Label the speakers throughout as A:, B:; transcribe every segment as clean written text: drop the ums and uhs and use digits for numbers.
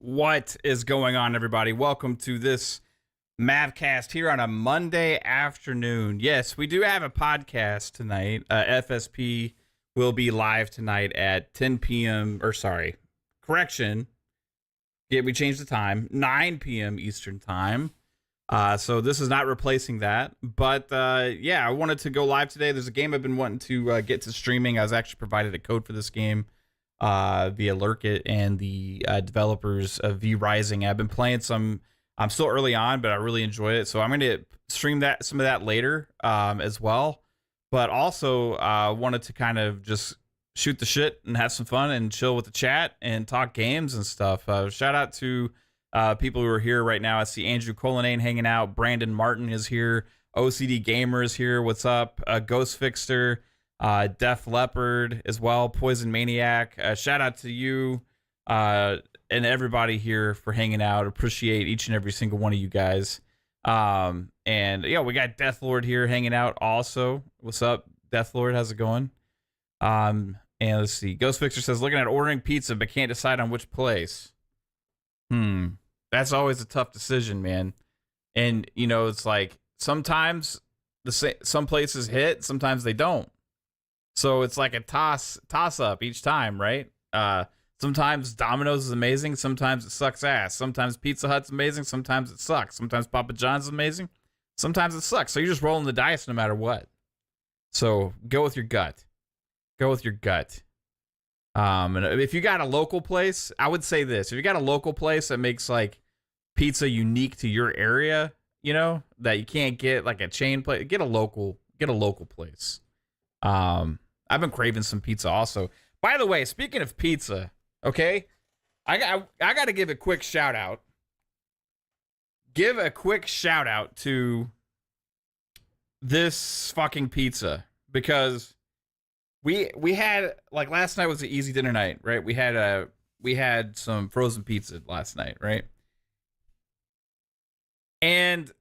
A: What is going on, everybody? Welcome to this Mavcast here on a Monday afternoon. Yes, we do have a podcast tonight. FSP will be live tonight at 10 p.m. Or sorry, correction. Yeah, we changed the time. 9 p.m. Eastern time. So this is not replacing that. But yeah, I wanted to go live today. There's a game I've been wanting to get to streaming. I was actually provided a code for this game via lurkit and the developers of vrising. I've been playing some. I'm still early on, but I really enjoy it. So I'm going to stream some of that later as well. But also wanted to kind of just shoot the shit and have some fun and chill with the chat and talk games and stuff. Shout out to people who are here right now. I see Andrew Colonane hanging out. Brandon Martin is here. OCD Gamer is here. What's up? Ghost Fixter. Def Leopard as well, Poison Maniac. Shout out to you and everybody here for hanging out. Appreciate each and every single one of you guys. And yeah, we got Death Lord here hanging out also. What's up, Death Lord? How's it going? And let's see. Ghost Fixer says, looking at ordering pizza but can't decide on which place. That's always a tough decision, man. And you know, it's like sometimes some places hit, sometimes they don't. So it's like a toss up each time, right? Sometimes Domino's is amazing. Sometimes it sucks ass. Sometimes Pizza Hut's amazing. Sometimes it sucks. Sometimes Papa John's is amazing. Sometimes it sucks. So you're just rolling the dice no matter what. So go with your gut. Go with your gut. And if you got a local place, I would say this. If you got a local place that makes like pizza unique to your area, you know, that you can't get like a chain place, get a local place. I've been craving some pizza also. By the way, speaking of pizza, okay, I got to give a quick shout out. Give a quick shout out to this fucking pizza because we had, like, last night was an easy dinner night, right? We had some frozen pizza last night, right? And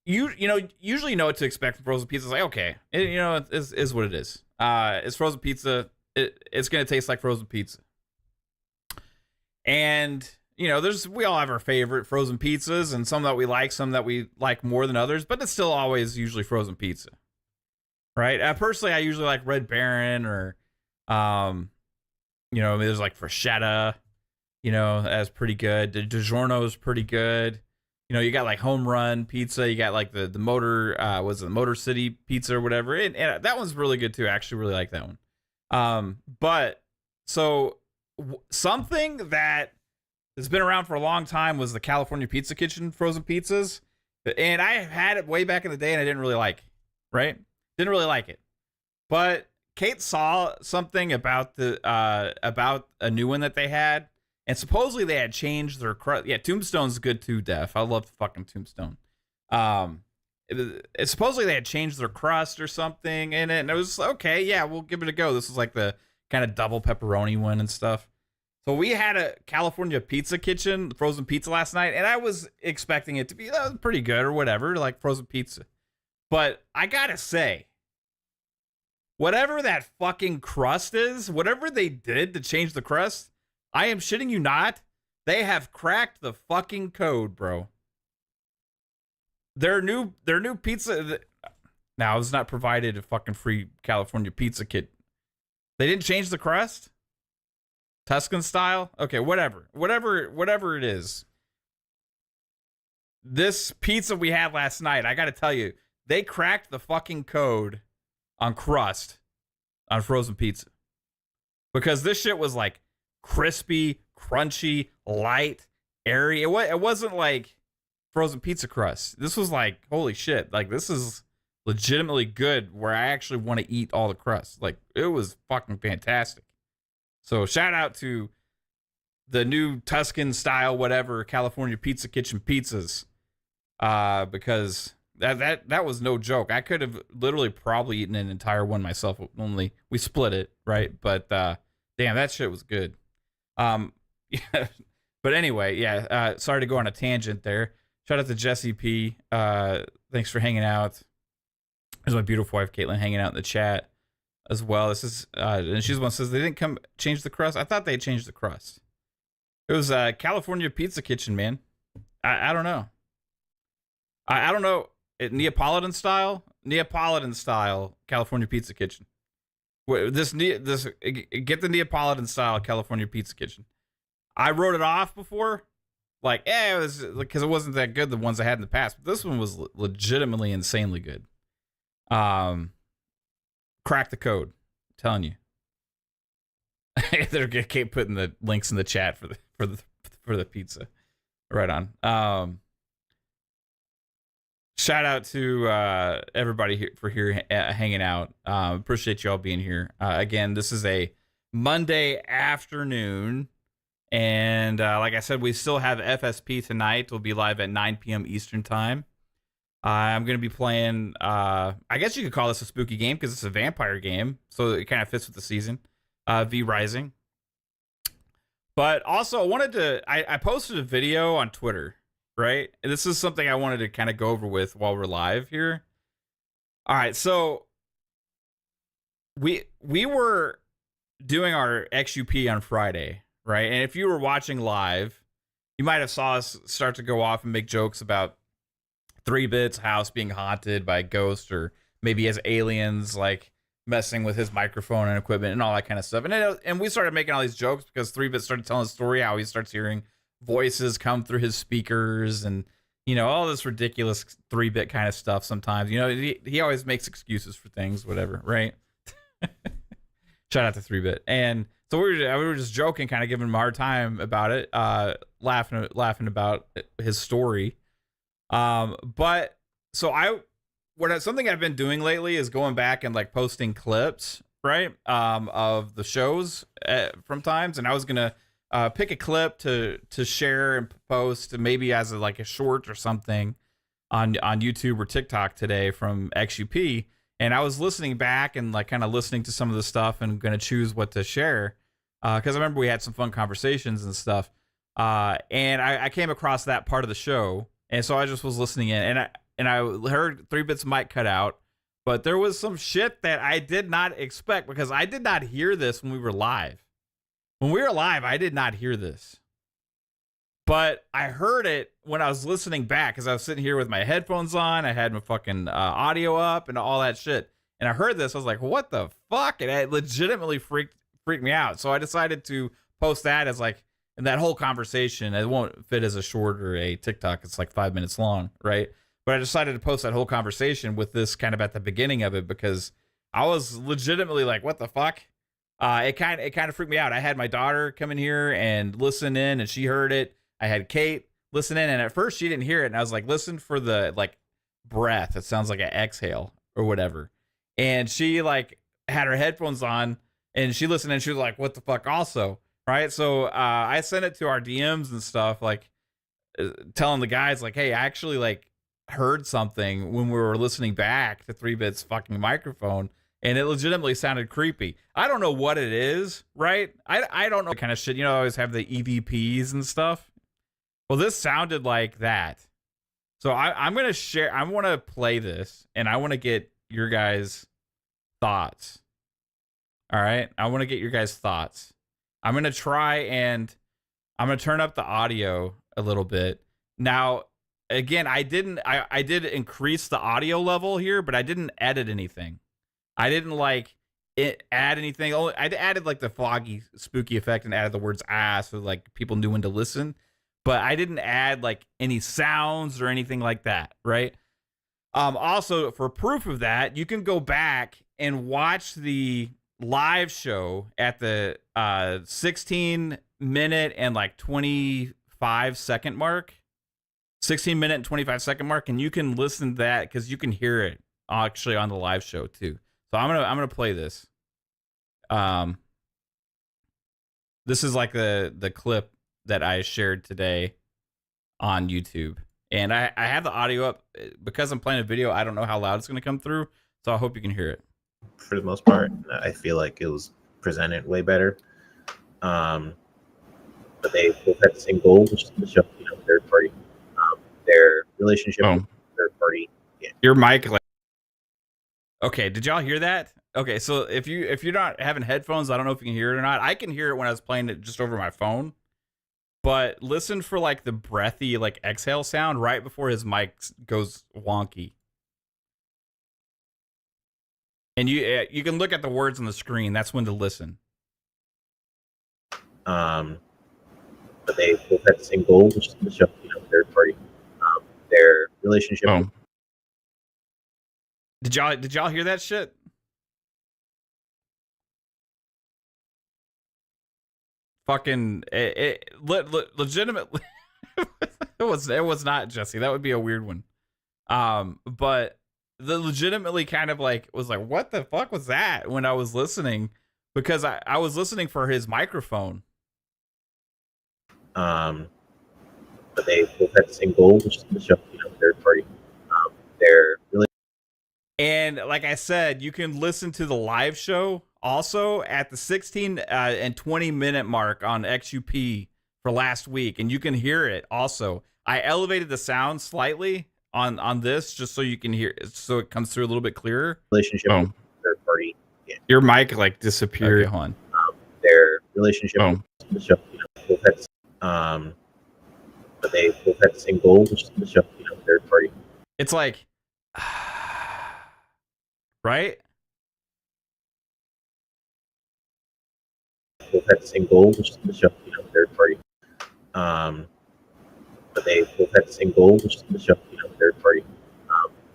A: you know, usually you know what to expect from frozen pizza. It's like, okay, you know, it is what it is. It's frozen pizza. It's gonna taste like frozen pizza. And you know, we all have our favorite frozen pizzas, and some that we like, some that we like more than others. But it's still always usually frozen pizza, right? Personally, I usually like Red Baron or, you know, there's like Freshetta. You know, that's pretty good. The DiGiorno is pretty good. You know, you got like Home Run Pizza. You got like the Motor, was it Motor City Pizza or whatever. And that one's really good too. I actually really like that one. But so something that has been around for a long time was the California Pizza Kitchen frozen pizzas. And I had it way back in the day and I didn't really like it, right? Didn't really like it. But Kate saw something about about a new one that they had. And supposedly they had changed their crust. Yeah, Tombstone's good too, Def. I love fucking Tombstone. Supposedly they had changed their crust or something in it. And it was, okay, yeah, we'll give it a go. This is like the kind of double pepperoni one and stuff. So we had a California Pizza Kitchen frozen pizza last night. And I was expecting it to be pretty good or whatever, like frozen pizza. But I gotta say, whatever that fucking crust is, whatever they did to change the crust, I am shitting you not. They have cracked the fucking code, bro. Their new pizza. Now, it's not provided a fucking free California pizza kit. They didn't change the crust? Tuscan style? Okay, whatever it is. This pizza we had last night, I gotta tell you, they cracked the fucking code on crust on frozen pizza. Because this shit was like crispy, crunchy, light, airy. It wasn't like frozen pizza crust. This was like, holy shit. Like, this is legitimately good where I actually want to eat all the crust. Like, it was fucking fantastic. So shout out to the new Tuscan style, whatever, California Pizza Kitchen pizzas. Because that was no joke. I could have literally probably eaten an entire one myself. Only we split it, right? But damn, that shit was good. Yeah, but anyway, yeah, sorry to go on a tangent there. Shout out to Jesse P. Thanks for hanging out. There's my beautiful wife, Caitlin, hanging out in the chat as well. This is, and she's the one who says they didn't change the crust. I thought they changed the crust. It was California Pizza Kitchen, man. I don't know. I don't know. Neapolitan style California Pizza Kitchen. This get the Neapolitan style California Pizza Kitchen. I wrote it off before, like, it was because it wasn't that good. The ones I had in the past, but this one was legitimately insanely good. Crack the code, I'm telling you. They're gonna keep putting the links in the chat for the pizza. Right on. Shout out to everybody here for hanging out. Appreciate y'all being here. Again, this is a Monday afternoon, and like I said, we still have FSP tonight. We'll be live at 9 p.m. Eastern time. I'm going to be playing, I guess you could call this a spooky game because it's a vampire game, so it kind of fits with the season, vrising. But also, I posted a video on Twitter, right? And this is something I wanted to kind of go over with while we're live here. All right, so we were doing our XUP on Friday, right? And if you were watching live, you might have saw us start to go off and make jokes about 3-Bit's house being haunted by a ghost, or maybe as aliens, like messing with his microphone and equipment and all that kind of stuff. And we started making all these jokes because 3-Bit started telling a story how he starts hearing voices come through his speakers and, you know, all this ridiculous 3-Bit kind of stuff sometimes. You know, he always makes excuses for things, whatever, right? Shout out to 3-Bit. And so we were just joking, kind of giving him a hard time about it, laughing about his story. But so something I've been doing lately is going back and like posting clips, right? Of the shows from times. And I was going to pick a clip to share and post maybe as a short or something on YouTube or TikTok today from XUP. And I was listening back and like kind of listening to some of the stuff and going to choose what to share. Cause I remember we had some fun conversations and stuff. And I came across that part of the show. And so I just was listening in, and I heard 3-Bit's mic cut out, but there was some shit that I did not expect because I did not hear this when we were live. When we were live, I did not hear this. But I heard it when I was listening back because I was sitting here with my headphones on. I had my fucking audio up and all that shit. And I heard this. I was like, what the fuck? And it legitimately freaked me out. So I decided to post that as like, and that whole conversation, it won't fit as a short or a TikTok. It's like 5 minutes long, right? But I decided to post that whole conversation with this kind of at the beginning of it because I was legitimately like, what the fuck? It kind of freaked me out. I had my daughter come in here and listen in, and she heard it. I had Kate listen in, and at first she didn't hear it. And I was like, listen for the like breath. It sounds like an exhale or whatever. And she like had her headphones on, and she listened, and she was like, what the fuck also? Right, so I sent it to our DMs and stuff, like telling the guys, like, "Hey, I actually like heard something when we were listening back to 3-Bit's fucking microphone, and it legitimately sounded creepy. I don't know what it is, right? I don't know what kind of shit. You know, I always have the EVPs and stuff. Well, this sounded like that. So I'm gonna share. I want to play this, and I want to get your guys' thoughts. All right, I want to get your guys' thoughts. I'm going to try and I'm going to turn up the audio a little bit. Now, again, I did increase the audio level here, but I didn't edit anything. I didn't like add anything. I added like the foggy, spooky effect and added the words ass so like people knew when to listen. But I didn't add like any sounds or anything like that, right? Also, for proof of that, you can go back and watch the live show at the 16-minute and like 25-second mark. 16-minute and 25-second mark, and you can listen to that because you can hear it actually on the live show too. So I'm gonna play this. This is like the clip that I shared today on YouTube, and I have the audio up because I'm playing a video. I don't know how loud it's gonna come through, so I hope you can hear it.
B: For the most part, I feel like it was presented way better. But they both had the same goal, which is to show, third party, their relationship with third party. Yeah.
A: Your mic, like, okay, did y'all hear that? Okay, so if you're not having headphones, I don't know if you can hear it or not. I can hear it when I was playing it just over my phone. but listen for like the breathy like exhale sound right before his mic goes wonky. And you can look at the words on the screen. That's when to listen.
B: But they both had the same goal, which is to show third party their relationship.
A: Oh. Did y'all hear that shit? Fucking legitimately. it was not, Jesse. That would be a weird one. But the legitimately kind of like was like, what the fuck was that when I was listening? Because I was listening for his microphone.
B: But they both had the same goal, which is to show third party their relationship.
A: And like I said, you can listen to the live show also at the 16 and 20 minute mark on XUP for last week, and you can hear it also. I elevated the sound slightly on this just so you can hear it, so it comes through a little bit clearer.
B: Relationship with third party. Yeah.
A: Your mic like disappeared.
B: Okay, hold on. Their relationship to show both had, but they both had the same goal, which is to show third party.
A: It's like right?
B: Both had the same goal, which is to show third party. But they both had the same goal, which is to show third party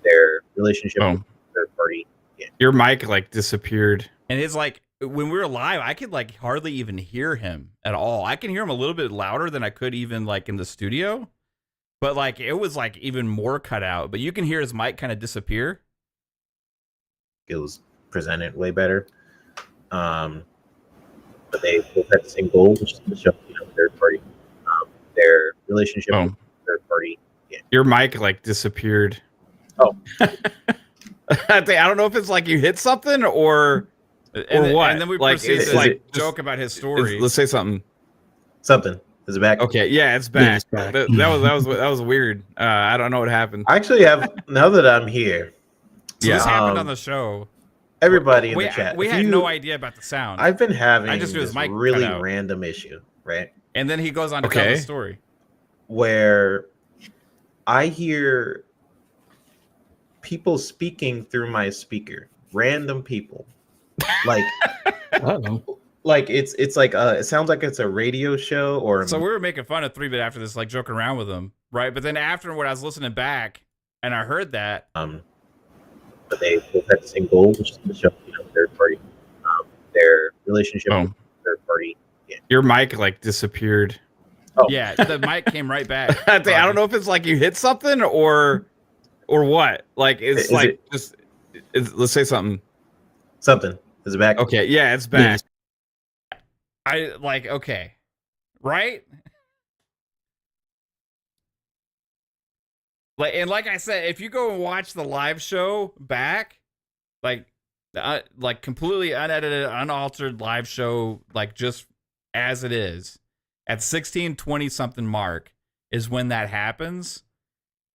B: their relationship with third party. Yeah.
A: Your mic like disappeared. And it's like when we were live, I could like hardly even hear him at all. I can hear him a little bit louder than I could even like in the studio. But like it was like even more cut out. But you can hear his mic kind of disappear.
B: It was presented way better. But they both had the same goal, which is to show third party their relationship with third party. Yeah.
A: Your mic like disappeared.
B: Oh.
A: I don't know if it's like you hit something or what. And then we
B: like,
A: proceed to like joke about his story.
C: Let's say something.
B: Something. Is it back?
A: Okay, yeah, it's back. Yeah, it's back. That was weird. I don't know what happened.
B: I actually have now that I'm here.
A: So this happened on the show.
B: Everybody in the chat.
A: We had no idea about the sound.
B: I've been having
A: just
B: this really random issue, right?
A: And then he goes on to tell the story.
B: Where I hear people speaking through my speaker. Random people. Like like it's like it sounds like it's a radio show or
A: so we were making fun of 3-Bit after this, like joking around with him, right? But then afterward I was listening back and I heard that
B: but they both had the same goal, which is to show third party their relationship with third party. Yeah.
A: Your mic like disappeared.
B: Oh.
A: Yeah, the mic came right back.
C: I don't know if it's like you hit something or what. Like it's like let's say something.
B: Something. Is it back?
C: Okay, yeah, it's back.
A: I like okay. Right? Like I said, if you go and watch the live show back, like completely unedited, unaltered live show, like just as it is, at 16:20 something mark is when that happens,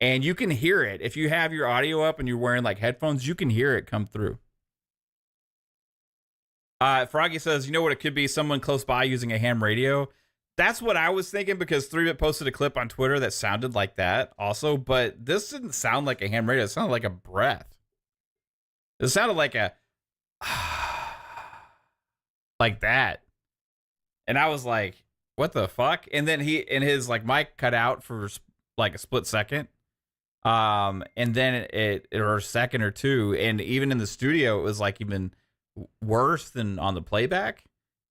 A: and you can hear it. If you have your audio up and you're wearing like headphones, you can hear it come through. Froggy says, you know what it could be? Someone close by using a ham radio. That's what I was thinking because 3-Bit posted a clip on Twitter that sounded like that also, but this didn't sound like a ham radio. It sounded like a breath. It sounded like a like that. And I was like, what the fuck? And then his like mic cut out for like a split second. And then or a second or two. And even in the studio, it was like even worse than on the playback.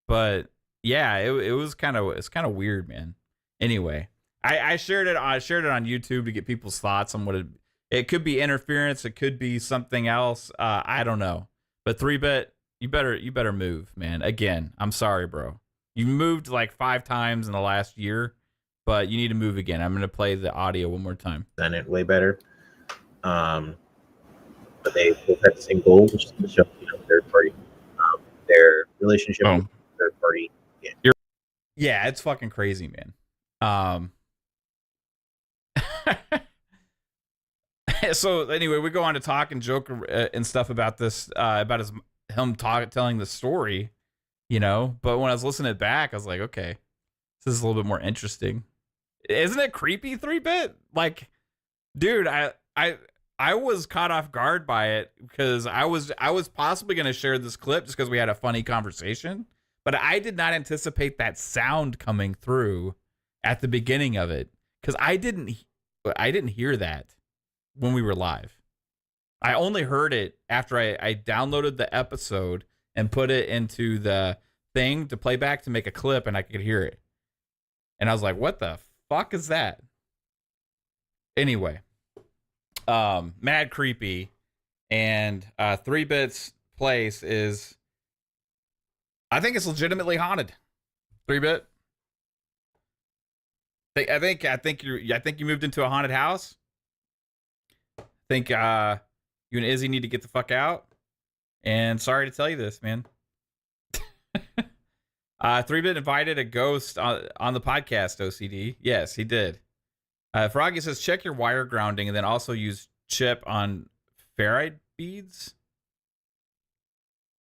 A: But yeah, it's kind of weird, man. Anyway, I shared it on YouTube to get people's thoughts on what it could be. Interference, it could be something else. I don't know. But 3-Bit, you better move, man. Again, I'm sorry, bro. You moved like 5 times in the last year, but you need to move again. I'm gonna play the audio one more time.
B: Done it way better. But they both had the same goal, which is to show third party their relationship with third party. Yeah.
A: Yeah, it's fucking crazy, man. So anyway, we go on to talk and joke and stuff about this, about him telling the story, you know. But when I was listening back, I was like, okay, This is a little bit more interesting. Isn't it creepy, 3-bit? Like, dude, I was caught off guard by it because I was possibly going to share this clip just because we had a funny conversation, but I did not anticipate that sound coming through at the beginning of it because I didn't hear that when we were live. I only heard it after I downloaded the episode and put it into the thing to play back to make a clip, and I could hear it. And I was like, what the fuck is that? Anyway, mad creepy. And 3-bit's place is, I think it's legitimately haunted. 3-bit. I think you moved into a haunted house. I think you and Izzy need to get the fuck out. And sorry to tell you this, man. 3-bit invited a ghost on the podcast, OCD. Yes, he did. Froggy says, check your wire grounding and then also use chip on ferrite beads.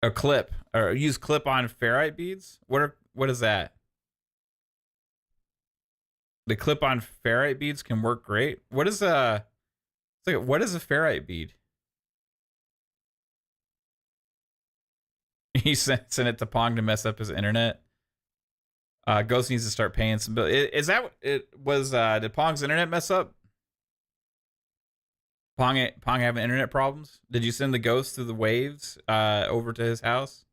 A: Or use clip on ferrite beads. What is that? The clip on ferrite beads can work great. What is a ferrite bead? He sent it to Pong to mess up his internet. Ghost needs to start paying some bill. Is that what it was? Did Pong's internet mess up? Pong having internet problems? Did you send the ghost through the waves over to his house?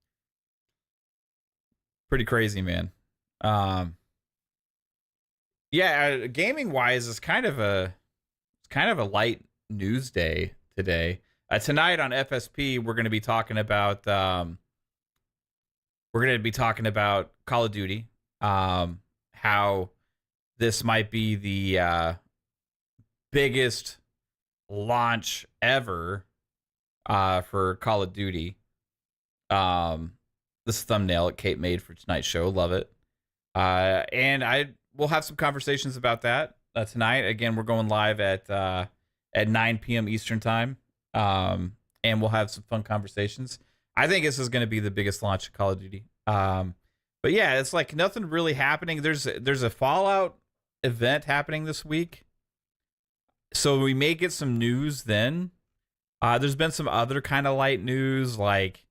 A: Pretty crazy, man. Yeah, gaming wise, it's kind of a light news day today. Tonight on FSP, we're going to be talking about Call of Duty. How this might be the biggest launch ever for Call of Duty. This thumbnail that Kate made for tonight's show, love it. And we'll have some conversations about that tonight. Again, we're going live at 9 p.m. Eastern time, and we'll have some fun conversations. I think this is going to be the biggest launch of Call of Duty. But yeah, it's like nothing really happening. There's a Fallout event happening this week, so we may get some news then. There's been some other kind of light news, like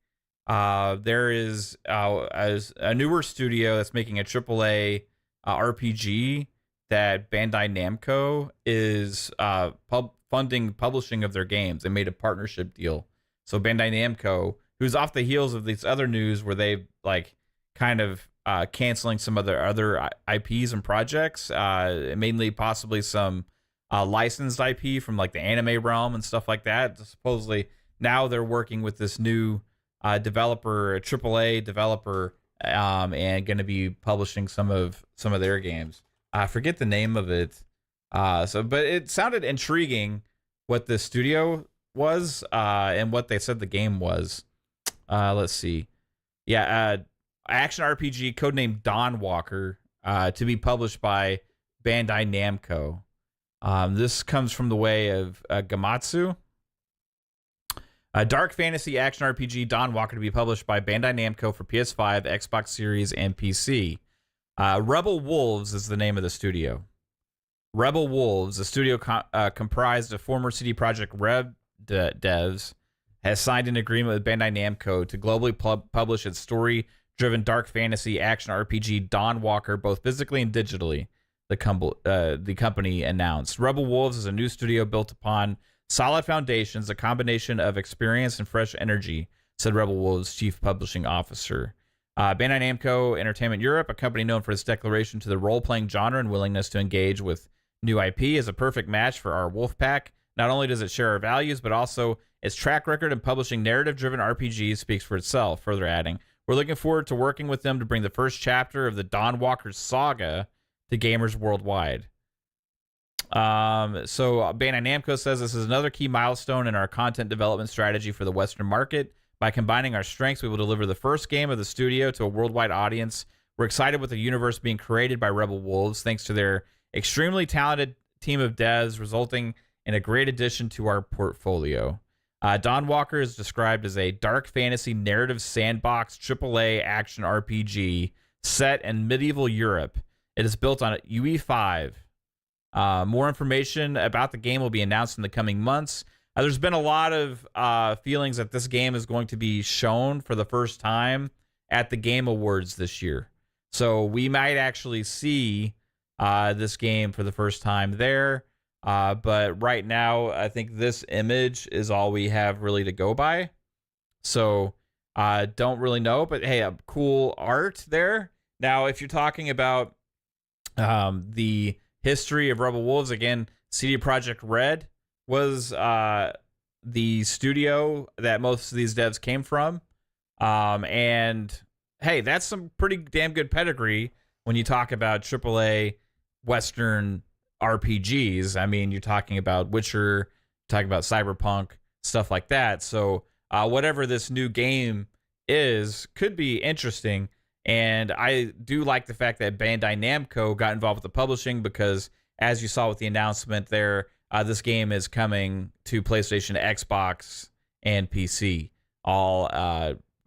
A: there is a newer studio that's making a AAA RPG that Bandai Namco is funding publishing of their games. They made a partnership deal. So Bandai Namco, who's off the heels of these other news where they've like kind of canceling some of their other IPs and projects, mainly possibly some licensed IP from like the anime realm and stuff like that. Supposedly now they're working with this new developer, a AAA developer, and going to be publishing some of their games. I forget the name of it. But it sounded intriguing what the studio was and what they said the game was. Let's see. Yeah, action RPG codenamed Dawnwalker to be published by Bandai Namco. This comes from the way of Gamatsu. A dark fantasy action RPG Dawnwalker to be published by Bandai Namco for PS5, Xbox Series, and PC. Rebel Wolves is the name of the studio. Rebel Wolves, a studio comprised of former CD Projekt Red devs, has signed an agreement with Bandai Namco to globally publish its story-driven dark fantasy action RPG Dawnwalker, both physically and digitally, the company announced. Rebel Wolves is a new studio built upon solid foundations, a combination of experience and fresh energy, said Rebel Wolves' chief publishing officer. Bandai Namco Entertainment Europe, a company known for its declaration to the role-playing genre and willingness to engage with new IP, is a perfect match for our wolf pack. Not only does it share our values, but also its track record in publishing narrative-driven RPGs speaks for itself, further adding, we're looking forward to working with them to bring the first chapter of the Dawnwalker saga to gamers worldwide. So Bandai Namco says this is another key milestone in our content development strategy for the Western market. By combining our strengths, we will deliver the first game of the studio to a worldwide audience. We're excited with the universe being created by Rebel Wolves, thanks to their extremely talented team of devs, resulting in a great addition to our portfolio. Dawnwalker is described as a dark fantasy narrative sandbox AAA action RPG set in medieval Europe. It is built on UE5. More information about the game will be announced in the coming months. There's been a lot of feelings that this game is going to be shown for the first time at the Game Awards this year. So we might actually see this game for the first time there. But right now, I think this image is all we have really to go by. So don't really know. But hey, a cool art there. Now, if you're talking about the history of Rebel Wolves, again, CD Projekt Red was the studio that most of these devs came from. And hey, that's some pretty damn good pedigree when you talk about AAA Western RPGs. I mean, you're talking about Witcher, talking about Cyberpunk, stuff like that. So whatever this new game is could be interesting. And I do like the fact that Bandai Namco got involved with the publishing because, as you saw with the announcement there, this game is coming to PlayStation, Xbox, and PC, all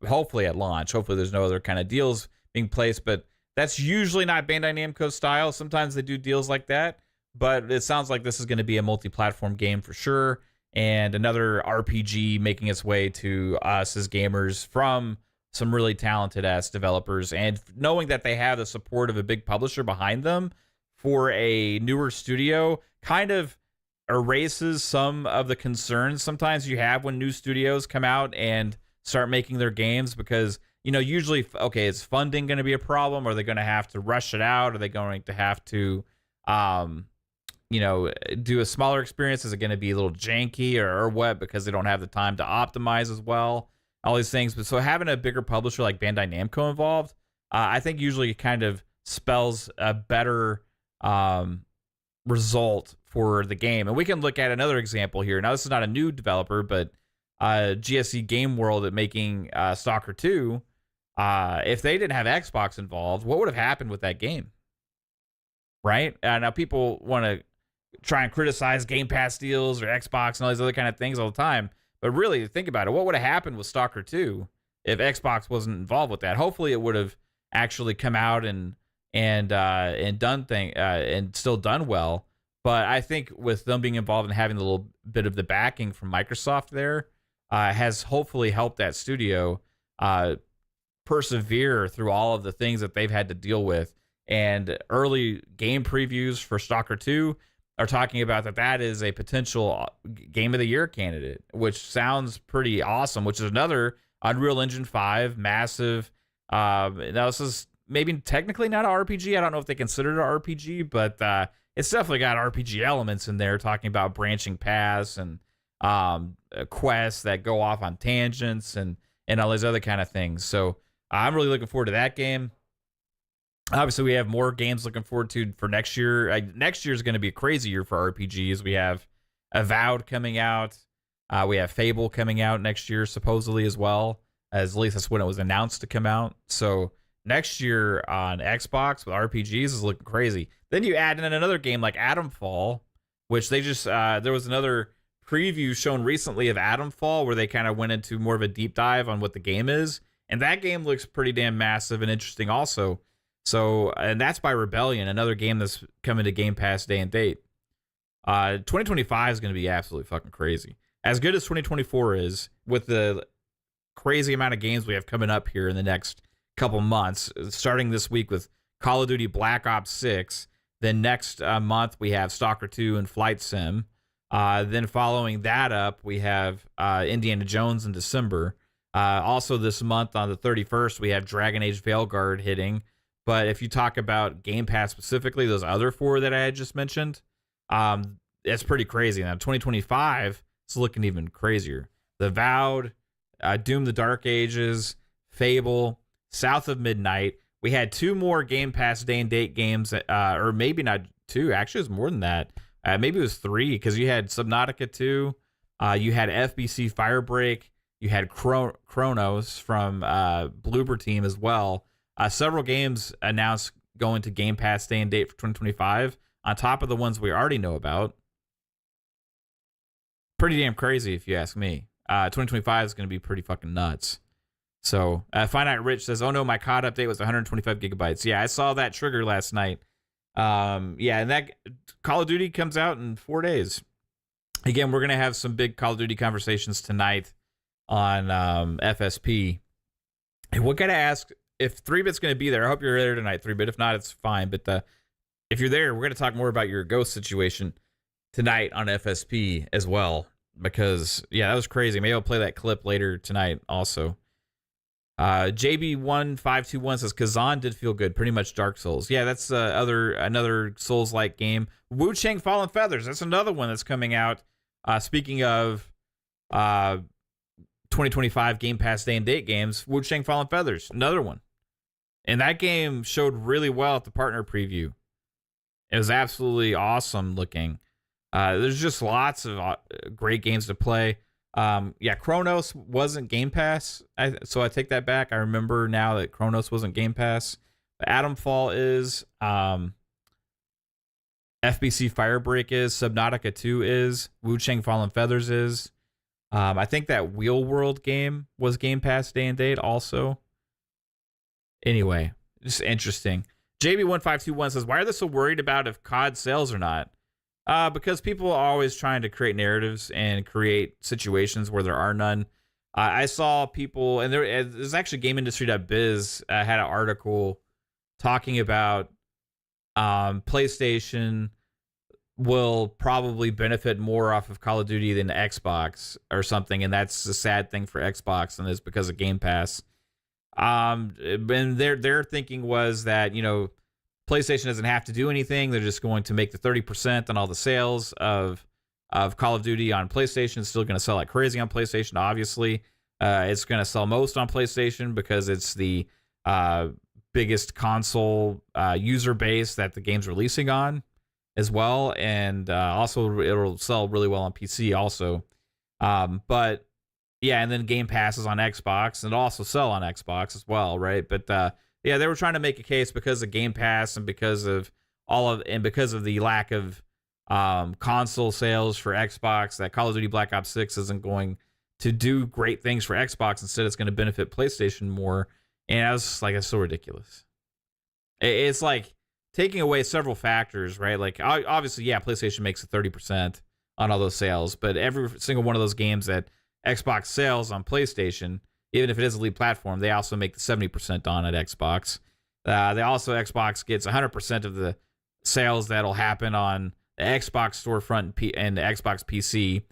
A: hopefully at launch. Hopefully there's no other kind of deals being placed, but that's usually not Bandai Namco's style. Sometimes they do deals like that, but it sounds like this is going to be a multi-platform game for sure, and another RPG making its way to us as gamers from some really talented ass developers, and knowing that they have the support of a big publisher behind them for a newer studio kind of erases some of the concerns sometimes you have when new studios come out and start making their games, because usually, okay, is funding going to be a problem? Are they going to have to rush it out? Are they going to have to do a smaller experience? Is it going to be a little janky or what, because they don't have the time to optimize as well? All these things. But so having a bigger publisher like Bandai Namco involved, I think usually kind of spells a better result for the game. And we can look at another example here. Now, this is not a new developer, but GSC Game World at making Stalker 2. If they didn't have Xbox involved, what would have happened with that game? Right? Now, people want to try and criticize Game Pass deals or Xbox and all these other kind of things all the time. But really, think about it. What would have happened with Stalker 2 if Xbox wasn't involved with that? Hopefully, it would have actually come out and done and still done well. But I think with them being involved and having a little bit of the backing from Microsoft there has hopefully helped that studio persevere through all of the things that they've had to deal with. And early game previews for Stalker 2 are talking about that is a potential Game of the Year candidate, which sounds pretty awesome, which is another Unreal Engine 5 massive. Now, this is maybe technically not an RPG. I don't know if they consider it an RPG, but it's definitely got RPG elements in there, talking about branching paths and quests that go off on tangents and all these other kind of things. So I'm really looking forward to that game. Obviously, we have more games looking forward to for next year. Next year is going to be a crazy year for RPGs. We have Avowed coming out. We have Fable coming out next year, supposedly as well. At least that's when it was announced to come out. So next year on Xbox with RPGs is looking crazy. Then you add in another game like Atomfall, which they just there was another preview shown recently of Atomfall where they kind of went into more of a deep dive on what the game is, and that game looks pretty damn massive and interesting also. So, and that's by Rebellion, another game that's coming to Game Pass day and date. 2025 is going to be absolutely fucking crazy. As good as 2024 is, with the crazy amount of games we have coming up here in the next couple months, starting this week with Call of Duty Black Ops 6. Then next month we have Stalker 2 and Flight Sim. Then following that up, we have Indiana Jones in December. Also this month on the 31st, we have Dragon Age Veilguard hitting. But if you talk about Game Pass specifically, those other four that I had just mentioned, it's pretty crazy. Now, 2025 is looking even crazier. The Avowed, Doom the Dark Ages, Fable, South of Midnight. We had two more Game Pass day and date games, or maybe not two. Actually, it was more than that. Maybe it was three, because you had Subnautica 2, you had FBC Firebreak, you had Chronos from Bloober Team as well. Several games announced going to Game Pass day and date for 2025, on top of the ones we already know about. Pretty damn crazy, if you ask me. 2025 is going to be pretty fucking nuts. So, Finite Rich says, oh no, my COD update was 125 gigabytes. Yeah, I saw that trigger last night. Yeah, and that Call of Duty comes out in 4 days. Again, we're gonna have some big Call of Duty conversations tonight on FSP. And we gotta ask if 3-Bit's gonna be there. I hope you're there tonight, 3-Bit. If not, it's fine. But if you're there, we're gonna talk more about your ghost situation tonight on FSP as well. Because yeah, that was crazy. Maybe I'll play that clip later tonight also. JB1521 says Kazan did feel good, pretty much Dark Souls. Yeah, that's another Souls-like game. Wu Chang Fallen Feathers, that's another one that's coming out. Speaking of 2025 Game Pass day and date games, Wu Chang Fallen Feathers, another one. And that game showed really well at the partner preview. It was absolutely awesome looking. There's just lots of great games to play. Yeah, Chronos wasn't Game Pass, so I take that back. I remember now that Chronos wasn't Game Pass. Atomfall is, FBC Firebreak is, Subnautica 2 is, Wu Chang Fallen Feathers is. I think that Wheel World game was Game Pass day and date also. Anyway, just interesting. JB1521 says, why are they so worried about if COD sells or not? Because people are always trying to create narratives and create situations where there are none. I saw people, and there's actually GameIndustry.biz had an article talking about PlayStation will probably benefit more off of Call of Duty than Xbox or something, and that's a sad thing for Xbox, and it's because of Game Pass. And their thinking was that, PlayStation doesn't have to do anything. They're just going to make the 30% on all the sales of Call of Duty on PlayStation. It's still going to sell like crazy on PlayStation, obviously. It's going to sell most on PlayStation because it's the biggest console user base that the game's releasing on as well. And also it'll sell really well on PC also. But yeah, and then Game Pass is on Xbox, and it'll also sell on Xbox as well, right? But yeah, they were trying to make a case because of Game Pass and because of the lack of console sales for Xbox that Call of Duty Black Ops 6 isn't going to do great things for Xbox. Instead, it's going to benefit PlayStation more. And I was like, that's so ridiculous. It's like taking away several factors, right? Like, obviously, yeah, PlayStation makes a 30% on all those sales, but every single one of those games that Xbox sells on PlayStation, even if it is a lead platform, they also make the 70% on at Xbox. Xbox gets 100% of the sales that'll happen on the Xbox storefront and the Xbox PC.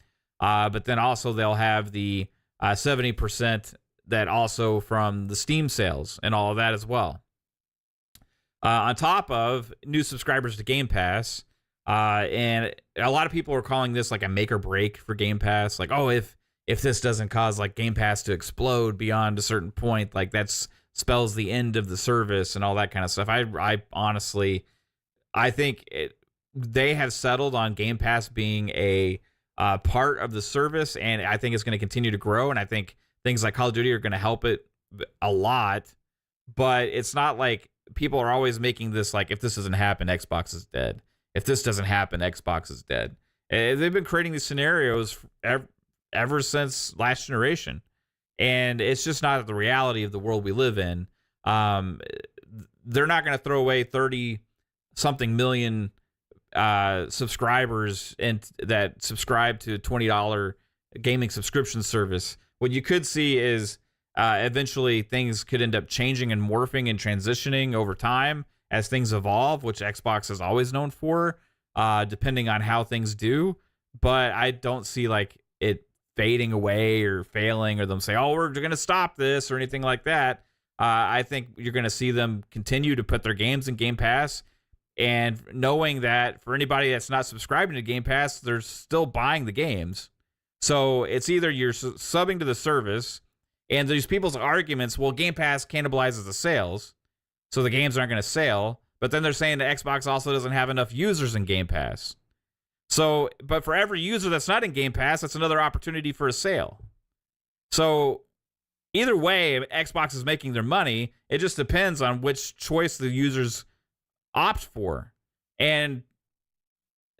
A: But then also they'll have the 70% that also from the Steam sales and all of that as well. On top of new subscribers to Game Pass, and a lot of people are calling this like a make or break for Game Pass. Like, oh, if this doesn't cause like Game Pass to explode beyond a certain point, like that's spells the end of the service and all that kind of stuff. I honestly, I think they have settled on Game Pass being a part of the service, and I think it's going to continue to grow. And I think things like Call of Duty are going to help it a lot. But it's not like people are always making this like, if this doesn't happen, Xbox is dead. If this doesn't happen, Xbox is dead. They've been creating these scenarios ever since last generation, and it's just not the reality of the world we live in. They're not going to throw away 30-something million subscribers and that subscribe to a $20 gaming subscription service. What you could see is eventually things could end up changing and morphing and transitioning over time as things evolve, which Xbox is always known for, depending on how things do. But I don't see like it fading away or failing, or them say, oh, we're going to stop this or anything like that. I think you're going to see them continue to put their games in Game Pass, and knowing that for anybody that's not subscribing to Game Pass, they're still buying the games. So it's either you're subbing to the service, and these people's arguments, well, Game Pass cannibalizes the sales, so the games aren't going to sell. But then they're saying that Xbox also doesn't have enough users in Game Pass. So, but for every user that's not in Game Pass, that's another opportunity for a sale. So either way, Xbox is making their money. It just depends on which choice the users opt for. And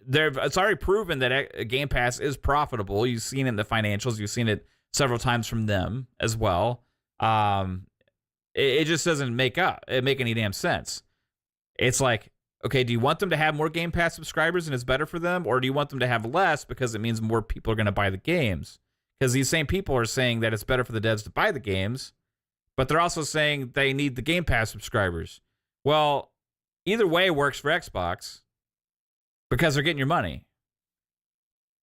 A: it's already proven that Game Pass is profitable. You've seen it in the financials. You've seen it several times from them as well. It just doesn't make any damn sense. It's like okay, do you want them to have more Game Pass subscribers and it's better for them, or do you want them to have less because it means more people are going to buy the games? Because these same people are saying that it's better for the devs to buy the games, but they're also saying they need the Game Pass subscribers. Well, either way works for Xbox because they're getting your money.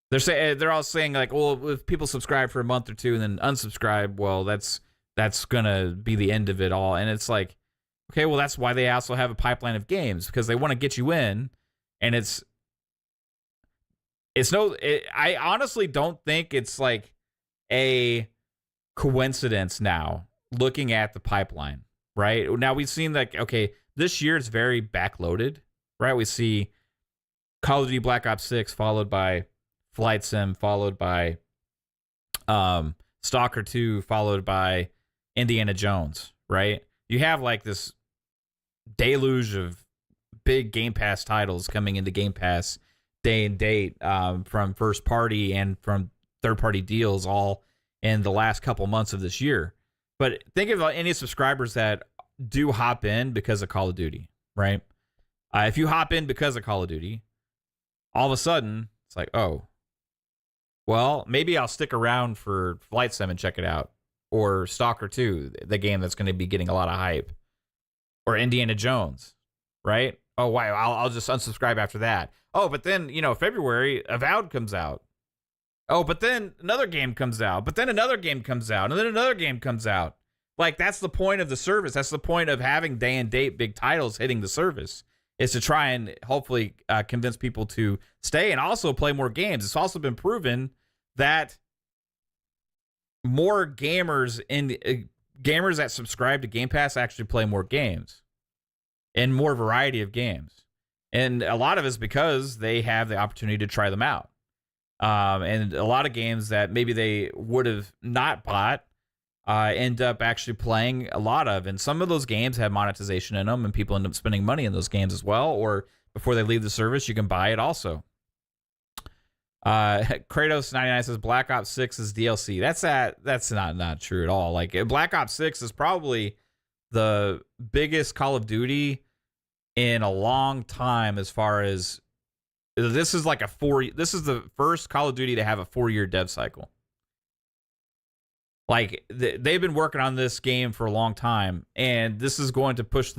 A: They're all saying like, well, if people subscribe for a month or two and then unsubscribe, well, that's gonna be the end of it all. And it's like, okay, well, that's why they also have a pipeline of games, because they want to get you in. And I honestly don't think it's like a coincidence now looking at the pipeline, right? Now we've seen like, okay, this year it's very backloaded, right? We see Call of Duty Black Ops 6 followed by Flight Sim, followed by Stalker 2, followed by Indiana Jones, right? You have like this deluge of big Game Pass titles coming into Game Pass day and date, from first party and from third party deals, all in the last couple months of this year. But think about any subscribers that do hop in because of Call of Duty, right? If you hop in because of Call of Duty, all of a sudden it's like, oh, well, maybe I'll stick around for Flight Sim and check it out, or Stalker 2, the game that's going to be getting a lot of hype, or Indiana Jones, right? Oh, wow, I'll just unsubscribe after that. Oh, but then, February, Avowed comes out. Oh, but then another game comes out. But then another game comes out. And then another game comes out. Like, that's the point of the service. That's the point of having day and date big titles hitting the service, is to try and hopefully convince people to stay and also play more games. It's also been proven that more gamers that subscribe to Game Pass actually play more games and more variety of games. And a lot of it's because they have the opportunity to try them out. And a lot of games that maybe they would have not bought end up actually playing a lot of. And some of those games have monetization in them, and people end up spending money in those games as well. Or before they leave the service, you can buy it also. Kratos99 says Black Ops 6 is DLC. That's not true at all. Like, Black Ops 6 is probably the biggest Call of Duty in a long time, as far as this is the first Call of Duty to have a 4-year dev cycle. Like, they've been working on this game for a long time, and this is going to push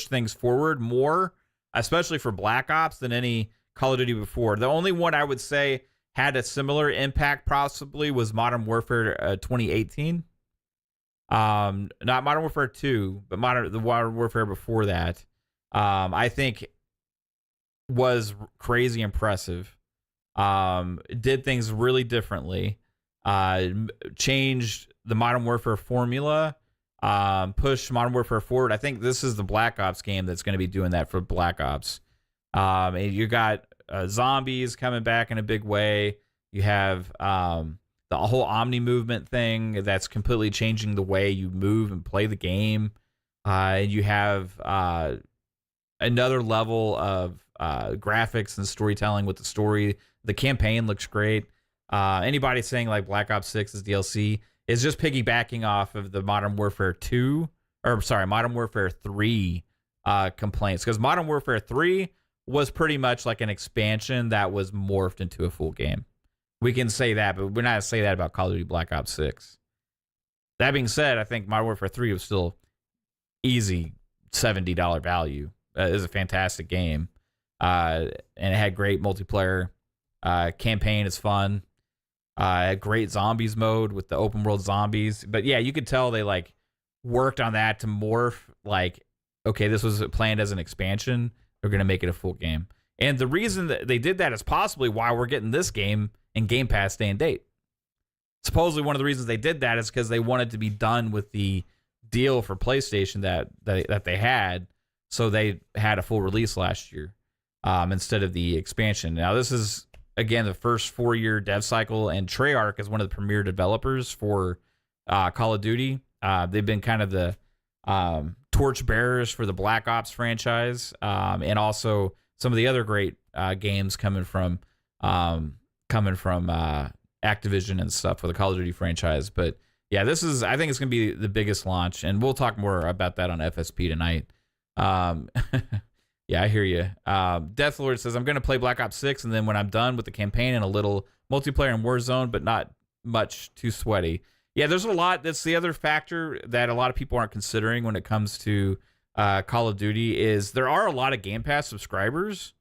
A: things forward more, especially for Black Ops, than any Call of Duty before. The only one I would say had a similar impact possibly was Modern Warfare 2018. Not Modern Warfare 2, but Modern Warfare before that. I think was crazy impressive. Did things really differently. Changed the Modern Warfare formula. Pushed Modern Warfare forward. I think this is the Black Ops game that's going to be doing that for Black Ops. And you got zombies coming back in a big way. You have the whole Omni movement thing that's completely changing the way you move and play the game. You have another level of graphics and storytelling with the story. The campaign looks great. Anybody saying like Black Ops 6 is DLC is just piggybacking off of the Modern Warfare 3 complaints, because Modern Warfare 3 was pretty much like an expansion that was morphed into a full game. We can say that, but we're not going to say that about Call of Duty Black Ops 6. That being said, I think Modern Warfare 3 was still easy $70 value. It was a fantastic game. And it had great multiplayer. Campaign is fun. Had great zombies mode with the open world zombies. But yeah, you could tell they like worked on that to morph, like, okay, this was planned as an expansion. They're going to make it a full game. And the reason that they did that is possibly why we're getting this game in Game Pass day and date. Supposedly one of the reasons they did that is because they wanted to be done with the deal for PlayStation that they had, so they had a full release last year instead of the expansion. Now this is, again, the first 4-year dev cycle, and Treyarch is one of the premier developers for Call of Duty. They've been kind of the torch bearers for the Black Ops franchise, and also some of the other great games coming from Activision and stuff for the Call of Duty franchise. But yeah, I think it's going to be the biggest launch, and we'll talk more about that on FSP tonight. Yeah, I hear you. Deathlord says, I'm going to play Black Ops 6, and then when I'm done with the campaign and a little multiplayer in Warzone, but not much too sweaty. Yeah, there's a lot. That's the other factor that a lot of people aren't considering when it comes to Call of Duty is there are a lot of Game Pass subscribers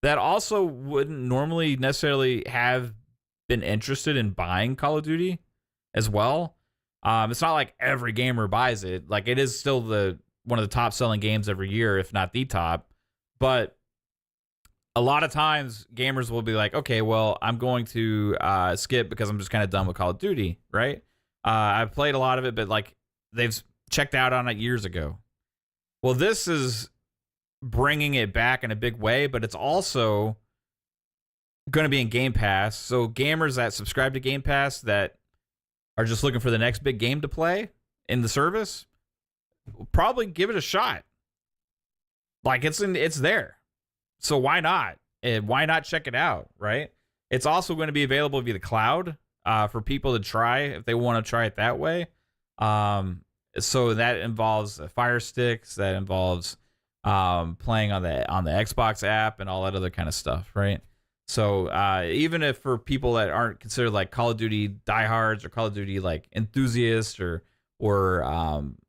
A: that also wouldn't normally necessarily have been interested in buying Call of Duty as well. It's not like every gamer buys it. Like, it is still one of the top selling games every year, if not the top. But a lot of times gamers will be like, okay, well, I'm going to skip because I'm just kind of done with Call of Duty, right? I've played a lot of it, but like they've checked out on it years ago. Well, this is bringing it back in a big way, but it's also going to be in Game Pass. So gamers that subscribe to Game Pass that are just looking for the next big game to play in the service, will probably give it a shot. Like, it's there. So why not? And why not check it out, right? It's also going to be available via the cloud for people to try if they want to try it that way. So that involves Fire Sticks, that involves playing on the Xbox app and all that other kind of stuff, right? So even if for people that aren't considered like Call of Duty diehards or Call of Duty like enthusiasts or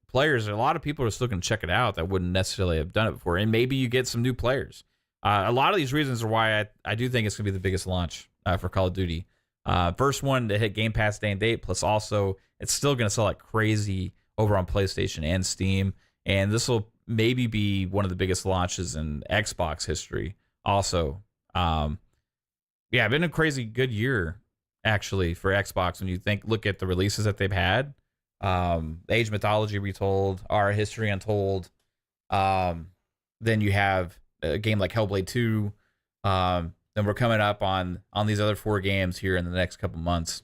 A: players, a lot of people are still going to check it out that wouldn't necessarily have done it before, and maybe you get some new players. A lot of these reasons are why I do think it's going to be the biggest launch for Call of Duty. First one to hit Game Pass day and date, plus also it's still going to sell like crazy over on PlayStation and Steam, and this will maybe be one of the biggest launches in Xbox history also. Yeah, been a crazy good year actually for Xbox when you look at the releases that they've had. Age Mythology Retold, Our History Untold. Then you have a game like Hellblade 2. Then we're coming up on these other 4 games here in the next couple months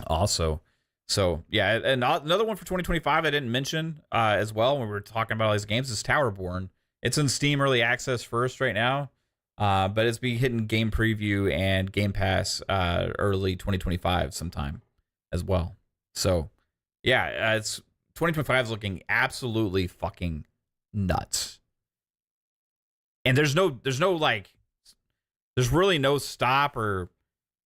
A: also. So yeah, and another one for 2025 I didn't mention as well when we were talking about all these games is Towerborn. It's in Steam Early Access first right now, but it's be hitting Game Preview and Game Pass early 2025 sometime as well. So yeah, it's 2025 is looking absolutely fucking nuts. And there's really no stop or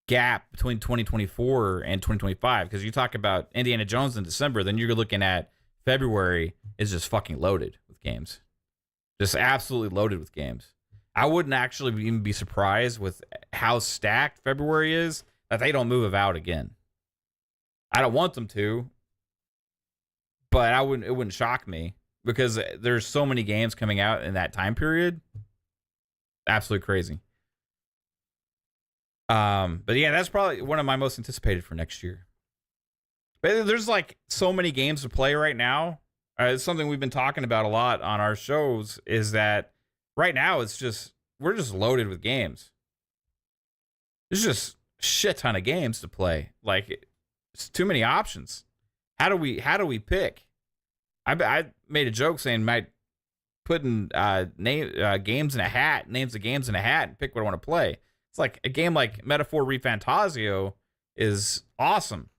A: gap between 2024 and 2025, because you talk about Indiana Jones in December, then you're looking at February is just fucking loaded with games. Just absolutely loaded with games. I wouldn't actually even be surprised with how stacked February is that they don't move out again. I don't want them to, but it wouldn't shock me because there's so many games coming out in that time period. Absolutely crazy. But yeah, that's probably one of my most anticipated for next year. But there's like so many games to play right now. It's something we've been talking about a lot on our shows is that right now we're just loaded with games. There's just a shit ton of games to play. Like, it's too many options. How do we pick? I made a joke saying might putting games in a hat, names of games in a hat, and pick what I want to play. It's like a game like Metaphor ReFantazio is awesome.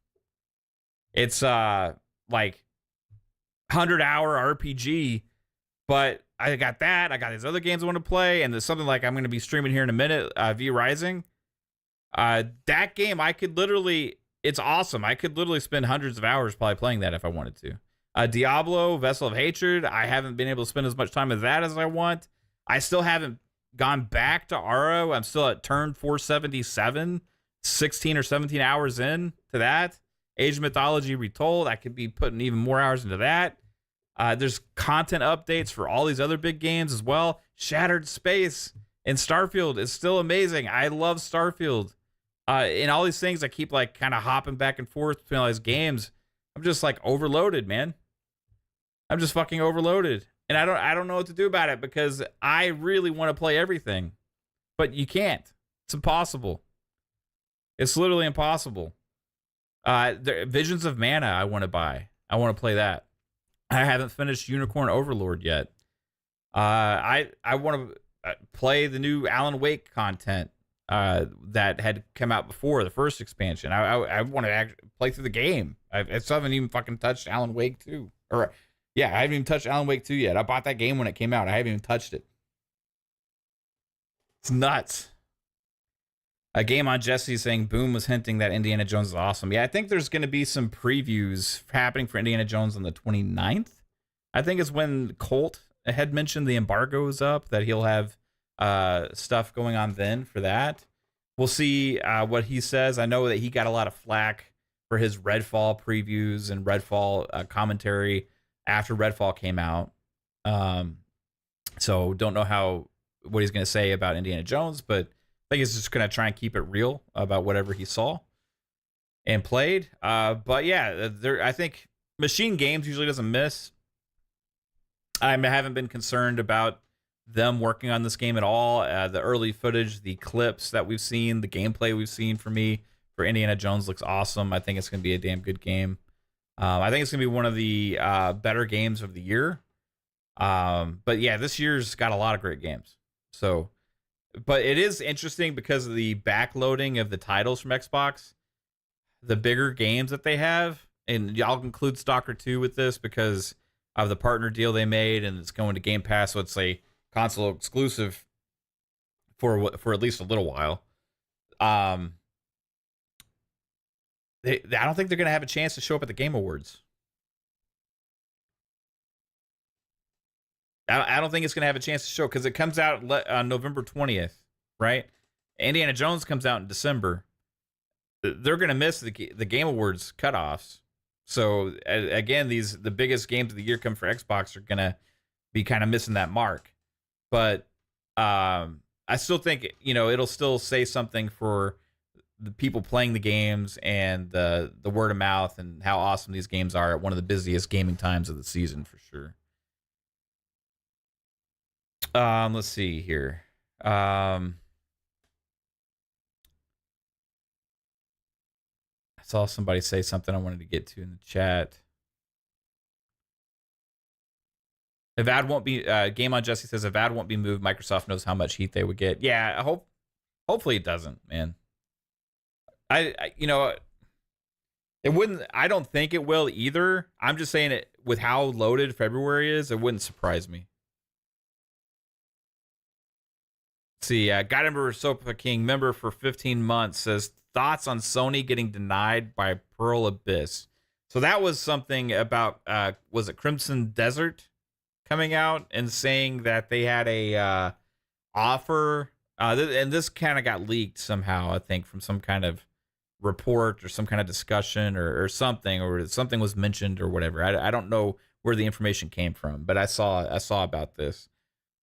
A: It's like 100-hour RPG, but I got that. I got these other games I want to play, and there's something like I'm going to be streaming here in a minute, vrising. That game, it's awesome. I could literally spend hundreds of hours probably playing that if I wanted to. Diablo, Vessel of Hatred, I haven't been able to spend as much time with that as I want. I still haven't gone back to Aro. I'm still at turn 477, 16 or 17 hours in to that. Age of Mythology Retold, I could be putting even more hours into that. There's content updates for all these other big games as well. Shattered Space and Starfield is still amazing. I love Starfield. And all these things, I keep like kind of hopping back and forth between all these games. I'm just like overloaded, man. I'm just fucking overloaded. And I don't know what to do about it because I really want to play everything. But you can't. It's impossible. It's literally impossible. Visions of Mana I want to buy. I want to play that. I haven't finished Unicorn Overlord yet. I want to play the new Alan Wake content that had come out before the first expansion. I want to actually play through the game. I still haven't even fucking touched Alan Wake 2. I haven't even touched Alan Wake 2 yet. I bought that game when it came out. I haven't even touched it. It's nuts. A game on Jesse saying Boom was hinting that Indiana Jones is awesome. Yeah, I think there's going to be some previews happening for Indiana Jones on the 29th. I think it's when Colt had mentioned the embargo is up, that he'll have stuff going on then for that. We'll see what he says. I know that he got a lot of flack for his Redfall previews and Redfall commentary after Redfall came out. So don't know what he's going to say about Indiana Jones, but I think he's just going to try and keep it real about whatever he saw and played. But yeah, I think Machine Games usually doesn't miss. I haven't been concerned about them working on this game at all. The early footage, the clips that we've seen, the gameplay we've seen for Indiana Jones looks awesome. I think it's going to be a damn good game. I think it's going to be one of the better games of the year. But yeah, this year's got a lot of great games. So, but it is interesting because of the backloading of the titles from Xbox, the bigger games that they have, and I'll include Stalker 2 with this because of the partner deal they made, and it's going to Game Pass, so it's a console exclusive for at least a little while. I don't think they're going to have a chance to show up at the Game Awards. I don't think it's going to have a chance to show because it comes out on November 20th, right? Indiana Jones comes out in December. They're going to miss the Game Awards cutoffs. So again, the biggest games of the year come for Xbox are going to be kind of missing that mark. But I still think, it'll still say something for the people playing the games and the word of mouth and how awesome these games are at one of the busiest gaming times of the season for sure. Let's see here. I saw somebody say something I wanted to get to in the chat. Avad won't be Game on Jesse says Avad won't be moved. Microsoft knows how much heat they would get. Yeah, hopefully it doesn't, man. It wouldn't. I don't think it will either. I'm just saying it with how loaded February is. It wouldn't surprise me. Let's see, Guidember Sopa King member for 15 months says thoughts on Sony getting denied by Pearl Abyss. So that was something about was it Crimson Desert coming out and saying that they had a offer, and this kind of got leaked somehow, I think, from some kind of report or some kind of discussion or something was mentioned or whatever. I don't know where the information came from, but I saw about this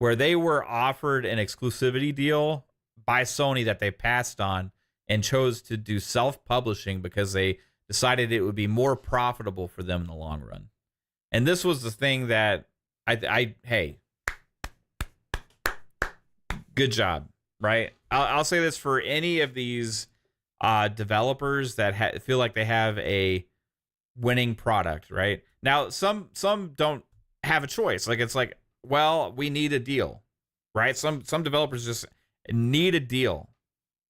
A: where they were offered an exclusivity deal by Sony that they passed on and chose to do self-publishing because they decided it would be more profitable for them in the long run. And this was the thing that hey, good job, right? I'll say this for any of these developers that feel like they have a winning product, right? Now, some don't have a choice. Like, it's like, well, we need a deal, right? Some developers just need a deal,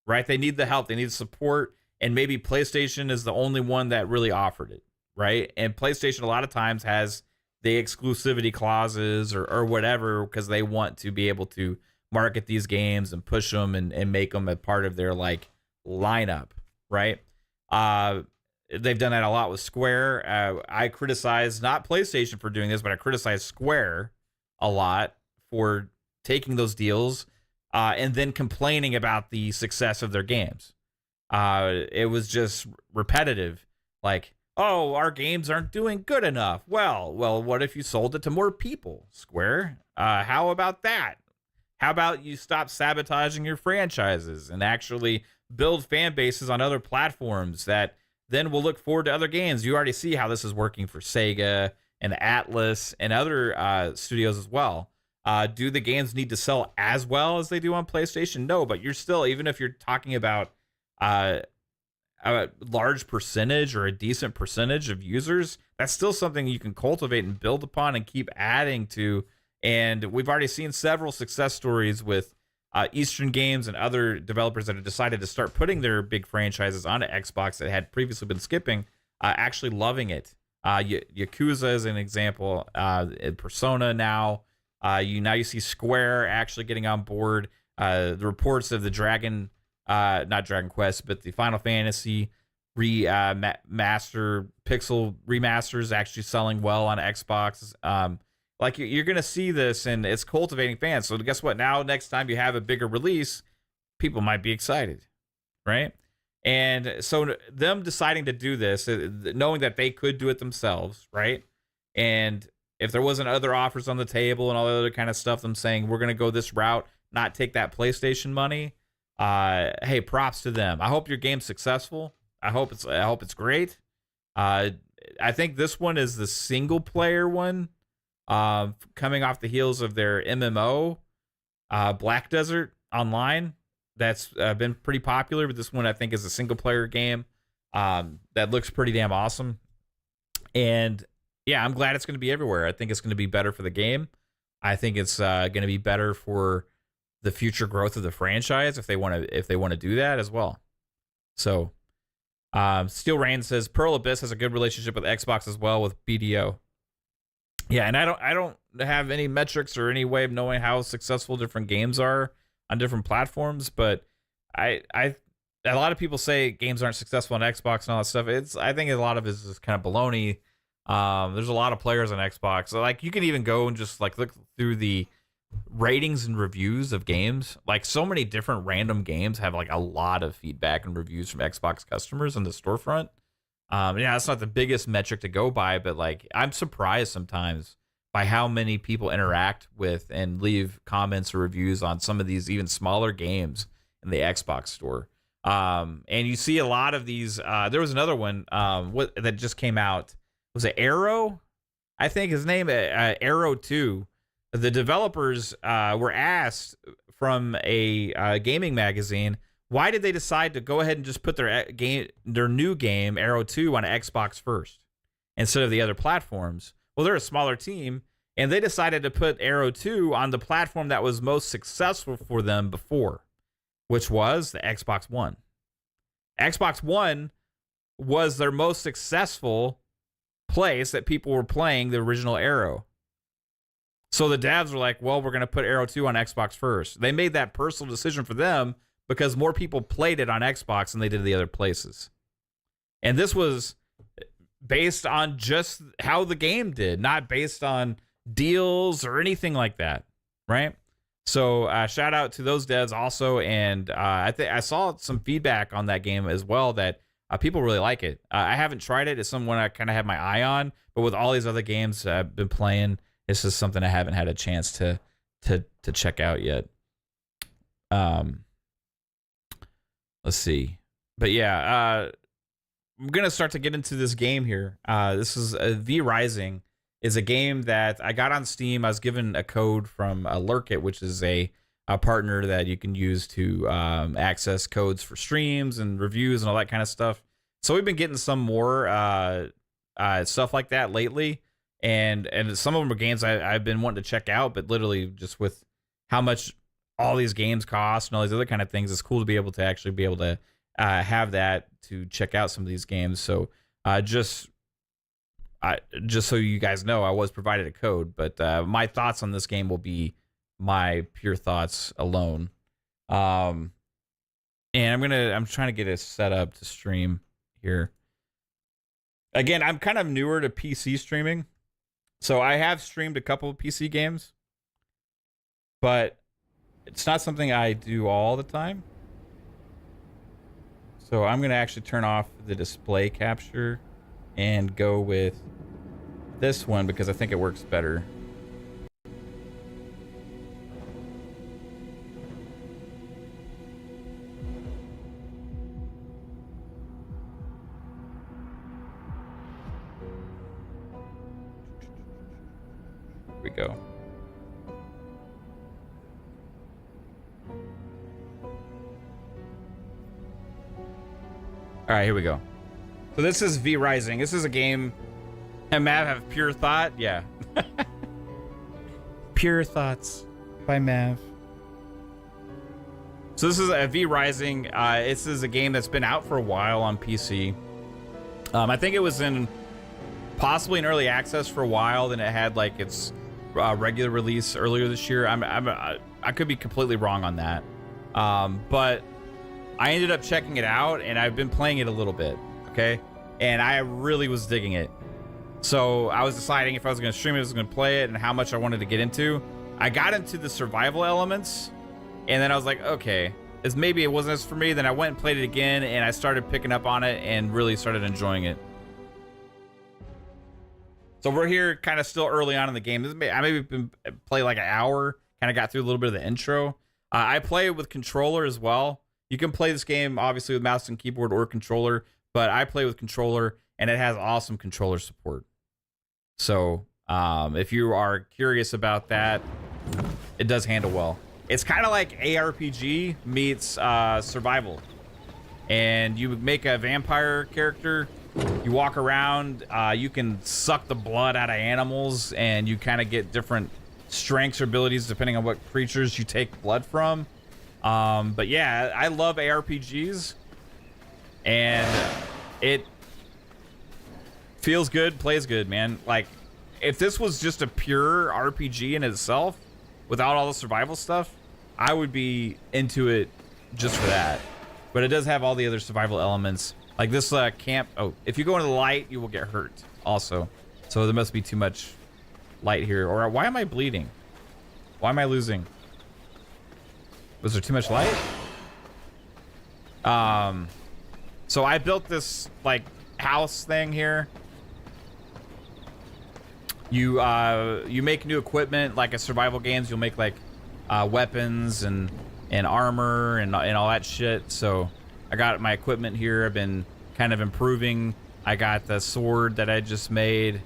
A: right? They need the help, they need support, and maybe PlayStation is the only one that really offered it, right? And PlayStation a lot of times has the exclusivity clauses or whatever because they want to be able to market these games and push them and make them a part of their like lineup, right? They've done that a lot with Square. I criticize not PlayStation for doing this, but I criticize Square a lot for taking those deals and then complaining about the success of their games. It was just repetitive, like, oh, our games aren't doing good enough. Well, what if you sold it to more people, Square? How about that? How about you stop sabotaging your franchises and actually build fan bases on other platforms that then will look forward to other games? You already see how this is working for Sega and Atlas and other studios as well. Do the games need to sell as well as they do on PlayStation? No, but you're still, even if you're talking about a large percentage or a decent percentage of users, that's still something you can cultivate and build upon and keep adding to. And we've already seen several success stories with Eastern Games and other developers that have decided to start putting their big franchises onto Xbox that had previously been skipping, actually loving it. Yakuza is an example. Persona now. You see Square actually getting on board. the reports of the not Dragon Quest, but the Final Fantasy master pixel remasters actually selling well on Xbox. Like you're gonna see this, and it's cultivating fans. So guess what? Now, next time you have a bigger release, people might be excited, right? And so them deciding to do this, knowing that they could do it themselves, right? And if there wasn't other offers on the table and all the other kind of stuff, them saying we're gonna go this route, not take that PlayStation money. Hey, props to them. I hope your game's successful. I hope it's great. I think this one is the single player one, coming off the heels of their MMO, Black Desert Online. That's been pretty popular, but this one I think is a single player game that looks pretty damn awesome. And yeah, I'm glad it's going to be everywhere. I think it's going to be better for the game. I think it's going to be better for the future growth of the franchise if they want to do that as well. So, Steel Rain says Pearl Abyss has a good relationship with Xbox as well with BDO. Yeah, and I don't have any metrics or any way of knowing how successful different games are on different platforms, but a lot of people say games aren't successful on Xbox and all that stuff. I think a lot of it is just kind of baloney. There's a lot of players on Xbox. So, like, you can even go and just like look through the ratings and reviews of games. Like, so many different random games have like a lot of feedback and reviews from Xbox customers in the storefront. Yeah, that's not the biggest metric to go by, but like I'm surprised sometimes by how many people interact with and leave comments or reviews on some of these even smaller games in the Xbox store. And you see a lot of these. There was another one that just came out. Was it Arrow? I think his name, Arrow 2. The developers were asked from a gaming magazine, why did they decide to go ahead and just put their new game, Arrow 2, on Xbox first instead of the other platforms? Well, they're a smaller team, and they decided to put Arrow 2 on the platform that was most successful for them before, which was the Xbox One. Xbox One was their most successful place that people were playing the original Arrow. So the devs were like, well, we're going to put Arrow 2 on Xbox first. They made that personal decision for them because more people played it on Xbox than they did the other places. And this was based on just how the game did, not based on deals or anything like that, right? So shout out to those devs also. And I saw some feedback on that game as well that people really like it. I haven't tried it. It's someone I kind of have my eye on, but with all these other games I've been playing, it's just something I haven't had a chance to check out yet. Let's see. But yeah, I'm going to start to get into this game here. This is vrising is a game that I got on Steam. I was given a code from lurkit, which is a partner that you can use to access codes for streams and reviews and all that kind of stuff. So we've been getting some more stuff like that lately. And some of them are games I've been wanting to check out, but literally just with how much all these games cost and all these other kind of things, it's cool to be able to actually be able to have that to check out some of these games. So just so you guys know, I was provided a code, but my thoughts on this game will be my pure thoughts alone. And I'm trying to get it set up to stream here. Again, I'm kind of newer to PC streaming. So I have streamed a couple of PC games, but it's not something I do all the time. So I'm going to actually turn off the display capture and go with this one because I think it works better. We go. All right, here we go. So this is vrising. This is a game. And Mav have Pure Thought? Yeah. Pure Thoughts by Mav. So this is a vrising. This is a game that's been out for a while on PC. I think it was in possibly in early access for a while. Then it had like its regular release earlier this year. I could be completely wrong on that. But I ended up checking it out, and I've been playing it a little bit, okay? And I really was digging it. So I was deciding if I was going to stream it, I was going to play it, and how much I wanted to get into. I got into the survival elements, and then I was like, okay, maybe it wasn't as for me. Then I went and played it again, and I started picking up on it and really started enjoying it. So we're here kind of still early on in the game. I maybe been play like an hour, kind of got through a little bit of the intro. I play with controller as well. You can play this game obviously with mouse and keyboard or controller, but I play with controller, and it has awesome controller support. So if you are curious about that, it does handle well. It's kind of like ARPG meets survival. And you make a vampire character, you walk around, you can suck the blood out of animals, and you kind of get different strengths or abilities depending on what creatures you take blood from. But yeah, I love ARPGs, and it feels good, plays good, man. Like, if this was just a pure RPG in itself, without all the survival stuff, I would be into it just for that. But it does have all the other survival elements. Like this camp. Oh, if you go into the light, you will get hurt also. So there must be too much light here. Or why am I bleeding? Why am I losing? Was there too much light? So I built this like house thing here. You make new equipment like a survival games. You'll make like weapons and armor and all that shit. So I got my equipment here. I've been kind of improving. I got the sword that I just made.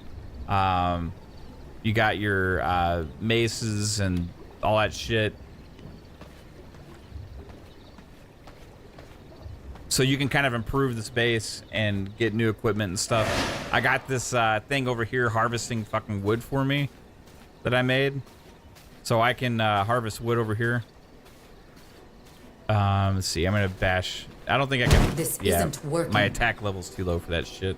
A: You got your maces and all that shit. So you can kind of improve this base and get new equipment and stuff. I got this thing over here harvesting fucking wood for me that I made. So I can harvest wood over here. Let's see, I'm gonna bash. I don't think I can.
D: This isn't working.
A: My attack level's too low for that shit.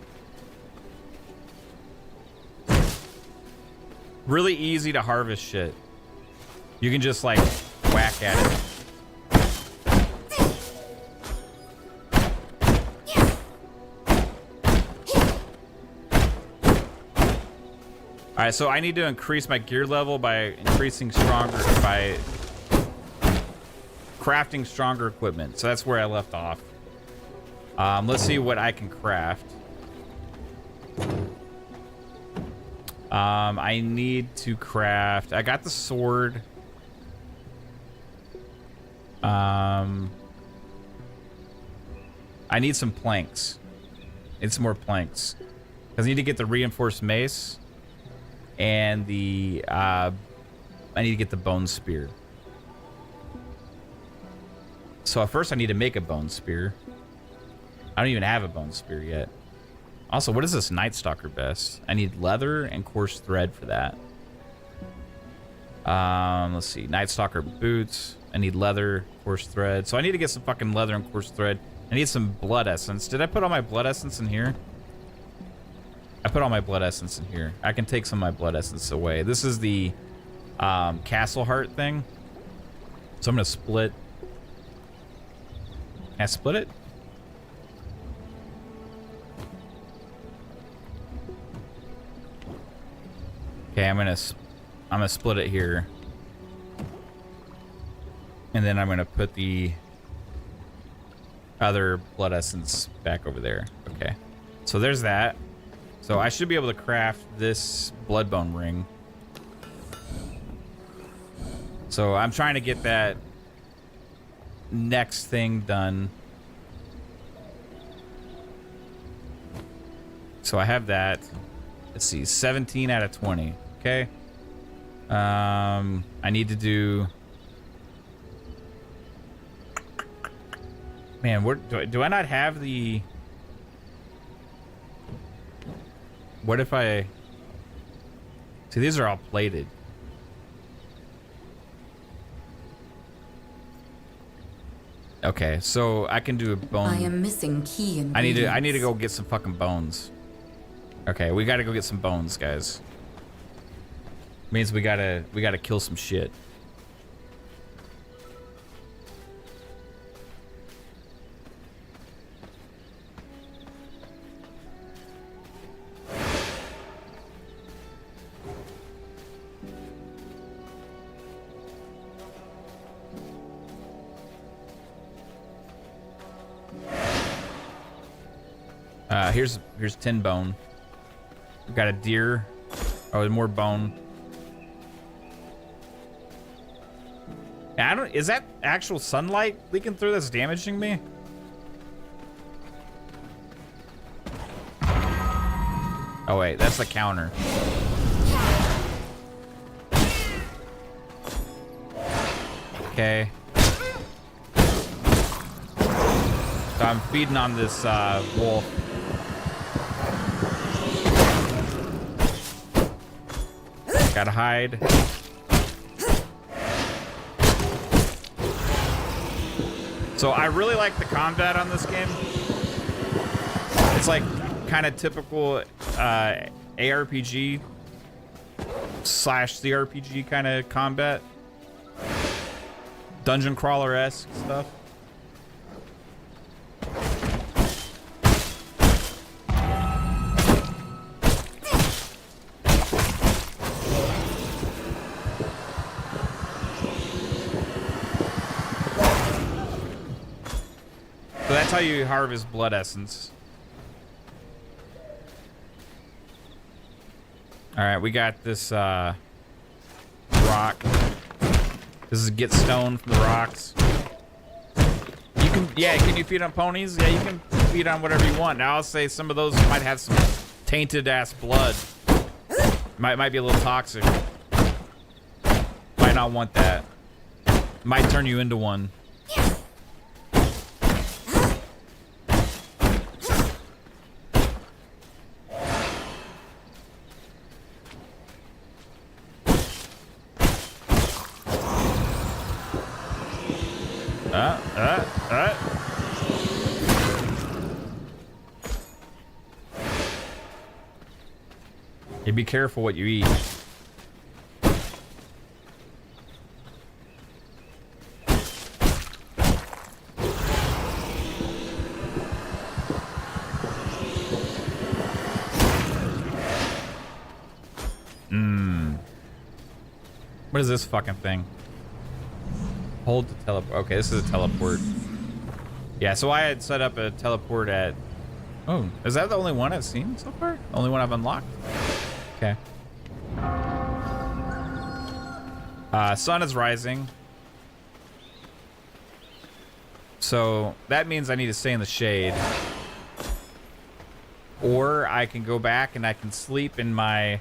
A: Really easy to harvest shit. You can just like whack at it. All right, so I need to increase my gear level by crafting stronger equipment. So that's where I left off. Let's see what I can craft. I need to craft. I got the sword. I need some planks. Need some more planks. Because I need to get the reinforced mace. And the I need to get the bone spear. So at first I need to make a bone spear. I don't even have a bone spear yet. Also, what is this Night Stalker vest? I need leather and coarse thread for that. Let's see, Night Stalker boots. I need leather, coarse thread. So I need to get some fucking leather and coarse thread. I need some blood essence. Did I put all my blood essence in here? I put all my blood essence in here. I can take some of my blood essence away. This is the castle heart thing. So I'm gonna split. Can I split it? Okay, I'm gonna split it here. And then I'm gonna put the other blood essence back over there. Okay. So there's that. So I should be able to craft this bloodbone ring. So I'm trying to get that next thing done. So I have that. Let's see, 17 out of 20. Okay. I need to do. Man, what do I not have the? What if I... See, these are all plated. Okay, so I can do a bone.
D: I am missing key ingredients.
A: I need to go get some fucking bones. Okay, we got to go get some bones, guys. Means we gotta kill some shit. Here's 10 bone. We got a deer. Oh, more bone. Is that actual sunlight leaking through that's damaging me? Oh wait, that's the counter. Okay. So I'm feeding on this wolf. Gotta hide. So I really like the combat on this game. It's like kind of typical ARPG / CRPG kind of combat. Dungeon crawler-esque stuff. So that's how you harvest blood essence. All right, we got this rock. This is get stone from the rocks. You can, yeah, can you feed on ponies? Yeah, you can feed on whatever you want. Now I'll say some of those might have some tainted ass blood. Might be a little toxic. Might not want that. Might turn you into one. You be careful what you eat. What is this fucking thing? Hold to teleport. Okay, this is a teleport. Yeah, so I had set up a teleport at... Oh, is that the only one I've seen so far? The only one I've unlocked? Okay. Sun is rising. So that means I need to stay in the shade. Or I can go back and I can sleep in my...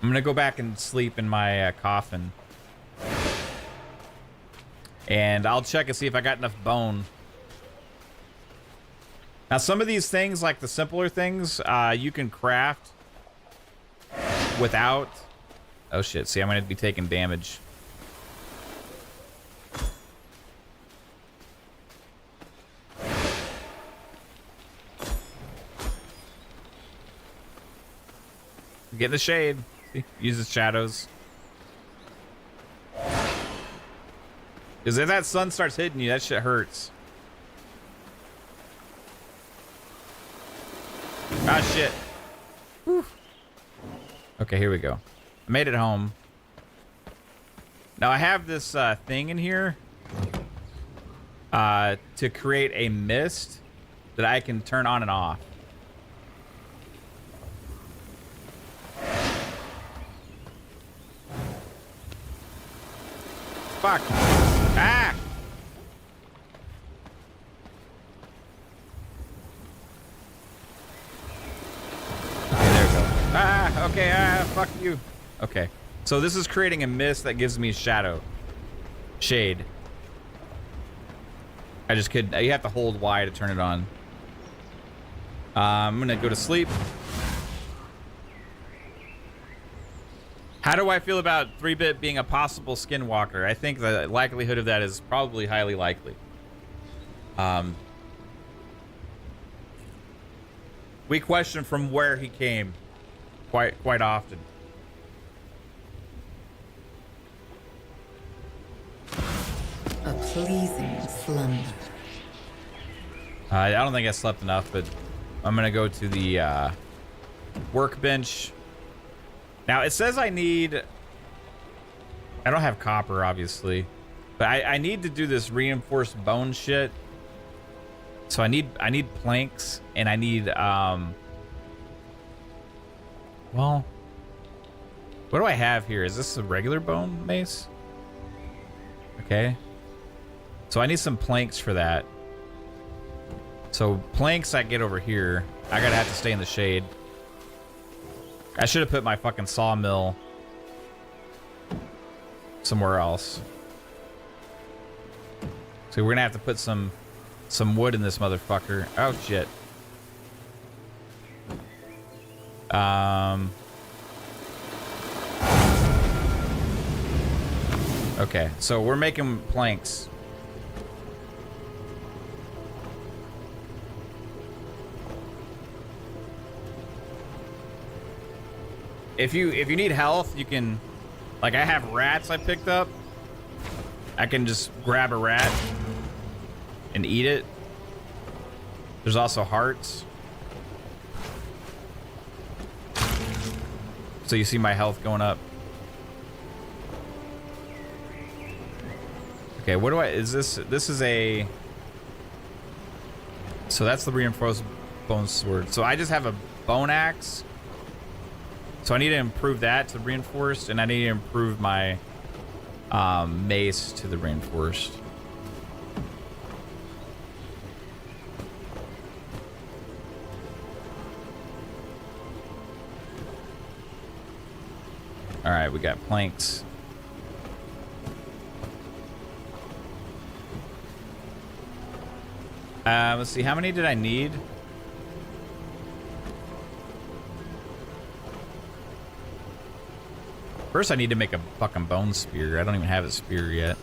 A: I'm gonna go back and sleep in my coffin. And I'll check and see if I got enough bone. Now some of these things, like the simpler things, you can craft without... Oh shit, see, I'm gonna be taking damage. Get in the shade. Use the shadows. Because if that sun starts hitting you, that shit hurts. Ah, shit. Whew. Okay, here we go. I made it home. Now, I have this thing in here to create a mist that I can turn on and off. Fuck. Ah! Okay, there we go. Ah, okay, fuck you. Okay. So this is creating a mist that gives me shadow. Shade. I just couldn't. You have to hold Y to turn it on. I'm gonna go to sleep. How do I feel about 3-bit being a possible skinwalker? I think the likelihood of that is probably highly likely. We question from where he came quite often.
D: pleasing slumber.
A: I don't think I slept enough, but I'm gonna go to the workbench. Now it says I need. I don't have copper, obviously, but I need to do this reinforced bone shit. So I need planks, and I need well, what do I have here? Is this a regular bone mace? Okay. So I need some planks for that. So planks I get over here. I gotta have to stay in the shade. I should have put my fucking sawmill somewhere else. So we're gonna have to put some wood in this motherfucker. Oh shit. Okay, so we're making planks. If you need health, you can, like, I have rats I picked up. I can just grab a rat and eat it. There's also hearts. So you see my health going up. Okay, what do I, is this is a, so that's the reinforced bone sword. So I just have a bone axe. So I need to improve that to reinforced, and I need to improve my mace to the reinforced. All right, we got planks. Let's see, how many did I need? First, I need to make a fucking bone spear. I don't even have a spear yet.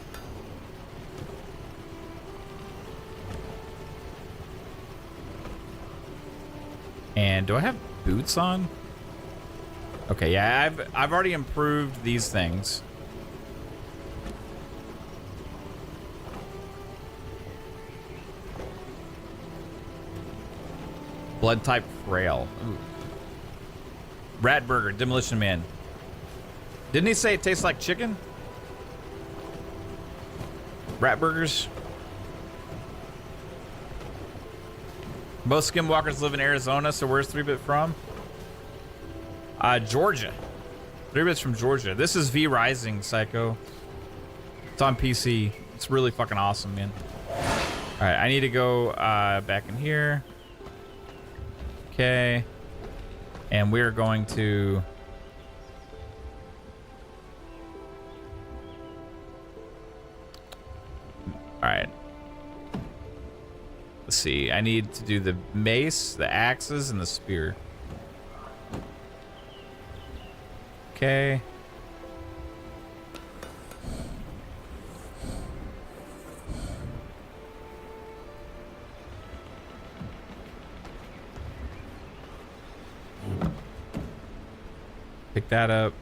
A: And do I have boots on? Okay, yeah, I've already improved these things. Blood type frail. Ooh. Rat burger, Demolition Man. Didn't he say it tastes like chicken? Rat burgers. Most skinwalkers live in Arizona, so where's 3-Bit from? Georgia. 3-Bit's from Georgia. This is vrising, Psycho. It's on PC. It's really fucking awesome, man. Alright, I need to go back in here. Okay. And we're going to... Alright. Let's see. I need to do the mace, the axes, and the spear. Okay. Pick that up.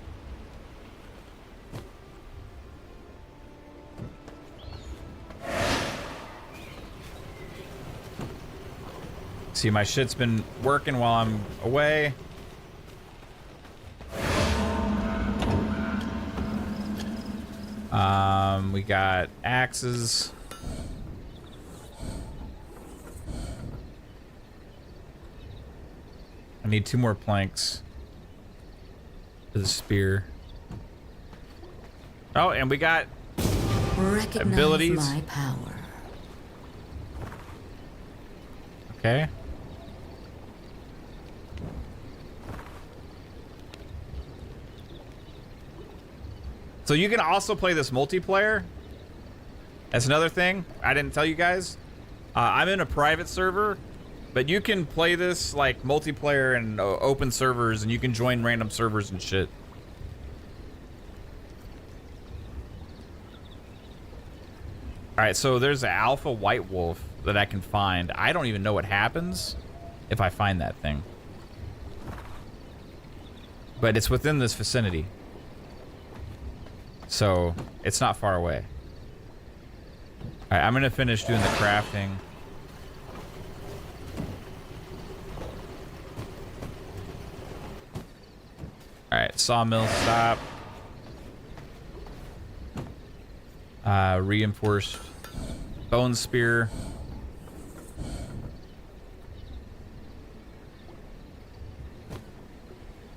A: See, my shit's been working while I'm away. We got axes. I need 2 more planks for the spear. Oh, and we got
D: Recognize
A: abilities.
D: my power.
A: Okay. So you can also play this multiplayer. That's another thing I didn't tell you guys. I'm in a private server, but you can play this like multiplayer and open servers, and you can join random servers and shit. All right, so there's an alpha white wolf that I can find. I don't even know what happens if I find that thing, but it's within this vicinity. So, it's not far away. All right, I'm gonna finish doing the crafting. All right, sawmill stop. Reinforced bone spear.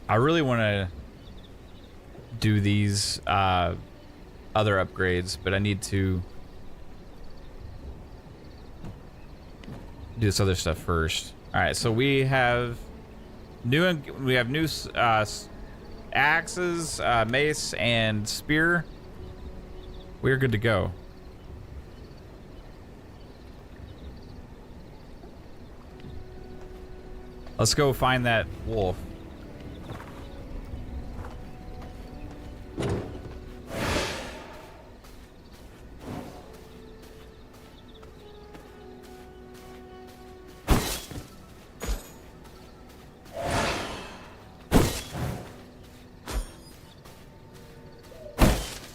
A: I really want to do these other upgrades, but I need to do this other stuff first. All right, so we have new axes, mace, and spear. We're good to go. Let's go find that wolf.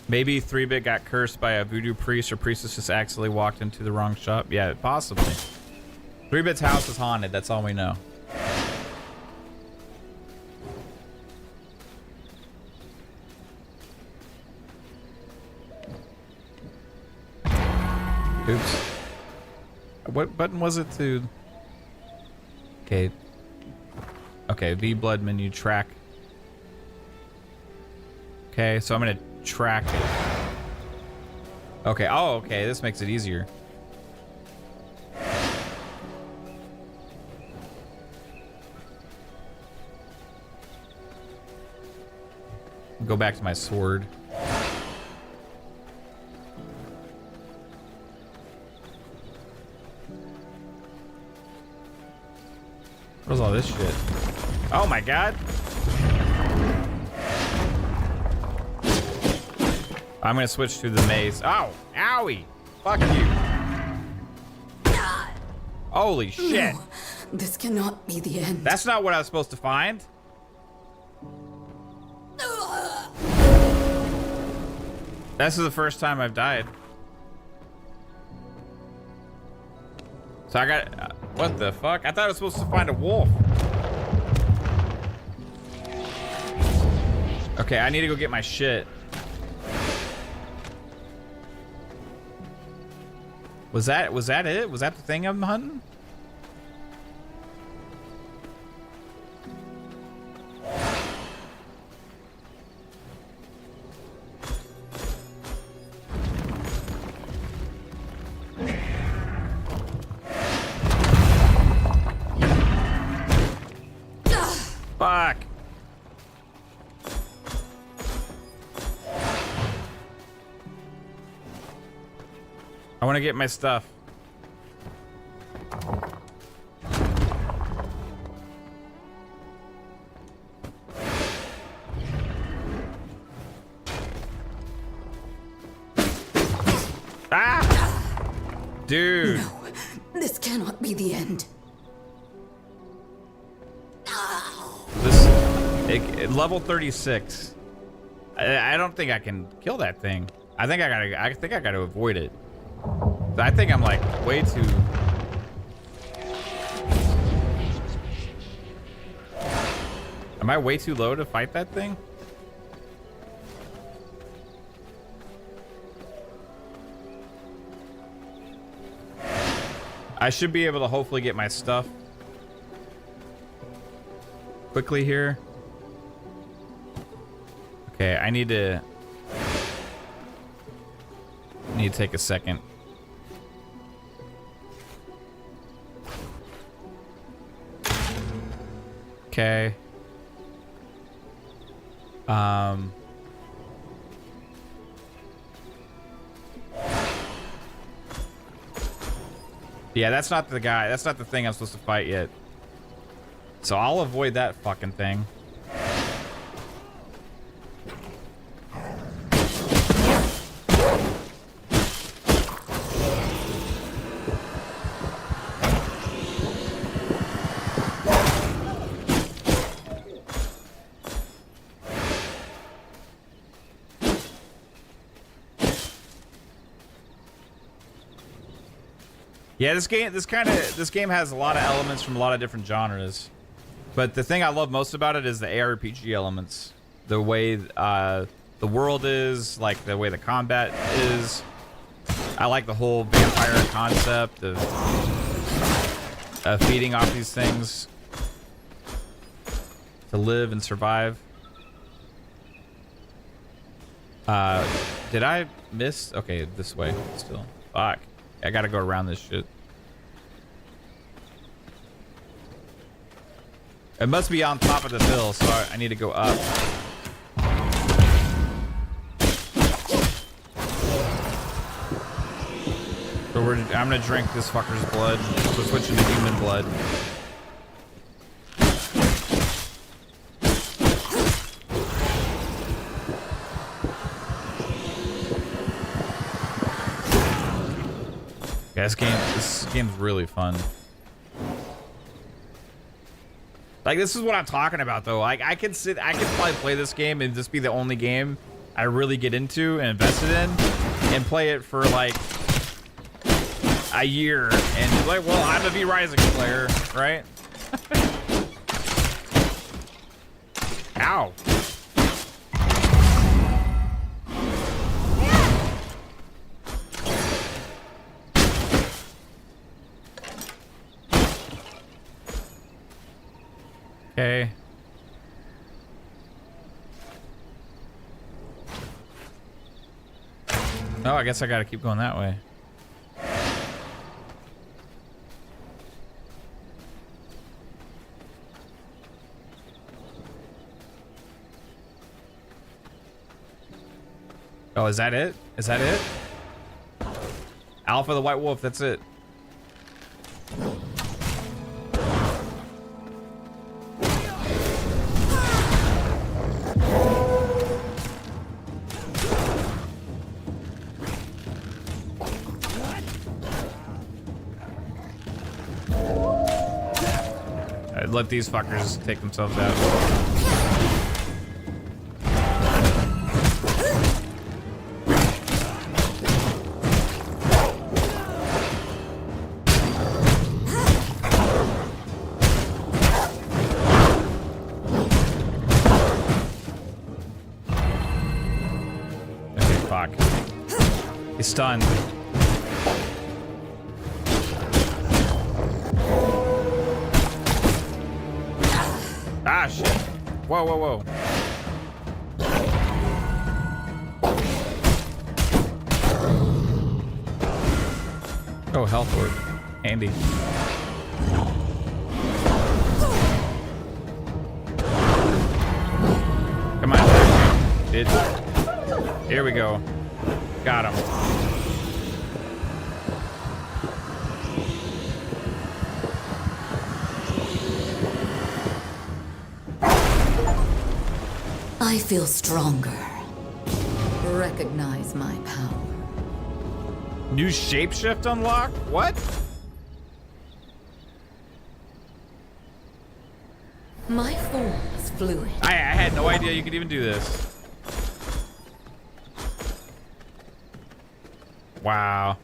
A: Maybe 3-Bit got cursed by a voodoo priest, or priestess just accidentally walked into the wrong shop. Yeah, possibly. 3-Bit's house is haunted. That's all we know. Oops. What button was it to... Okay. Okay, V blood menu track. Okay, so I'm gonna track it. Okay, oh, okay, this makes it easier. Go back to my sword. What's all this shit? Oh my god. I'm gonna switch to the maze. Oh, owie. Fuck you. Holy shit.
D: No, this cannot be the end.
A: That's not what I was supposed to find. This is the first time I've died. So I got... what the fuck? I thought I was supposed to find a wolf. Okay, I need to go get my shit. Was that it? Was that the thing I'm hunting? Fuck. I want to get my stuff. Ah! Dude.
D: No, this cannot be the end.
A: Level 36. I don't think I can kill that thing. I think I gotta avoid it. I think I'm like way too... Am I way too low to fight that thing? I should be able to hopefully get my stuff quickly here. Okay, I need to take a second. Okay. Yeah, that's not the guy. That's not the thing I'm supposed to fight yet. So I'll avoid that fucking thing. Yeah, this game has a lot of elements from a lot of different genres. But the thing I love most about it is the ARPG elements. The way the world is, like the way the combat is. I like the whole vampire concept of feeding off these things to live and survive. Did I miss? Okay, this way still. Fuck. I gotta go around this shit. It must be on top of the hill, so I need to go up. So I'm gonna drink this fucker's blood. We're switching to human blood. Yeah, this game's really fun. Like, this is what I'm talking about, though. Like, I could probably play this game and just be the only game I really get into and invested in, and play it for like a year, and be like, well, I'm a vrising player, right? Ow. Okay. Oh, I guess I gotta keep going that way. Oh, is that it? Is that it? Alpha the White Wolf, that's it. Let these fuckers take themselves out. Okay, fuck. He's stunned. Ah, shit. Whoa, whoa, whoa. Oh, health orb. Handy. Come on, bitch. Here we go. Got him.
D: I feel stronger. Recognize my power.
A: New shapeshift unlocked? What?
D: My form is fluid.
A: I had no idea you could even do this. Wow.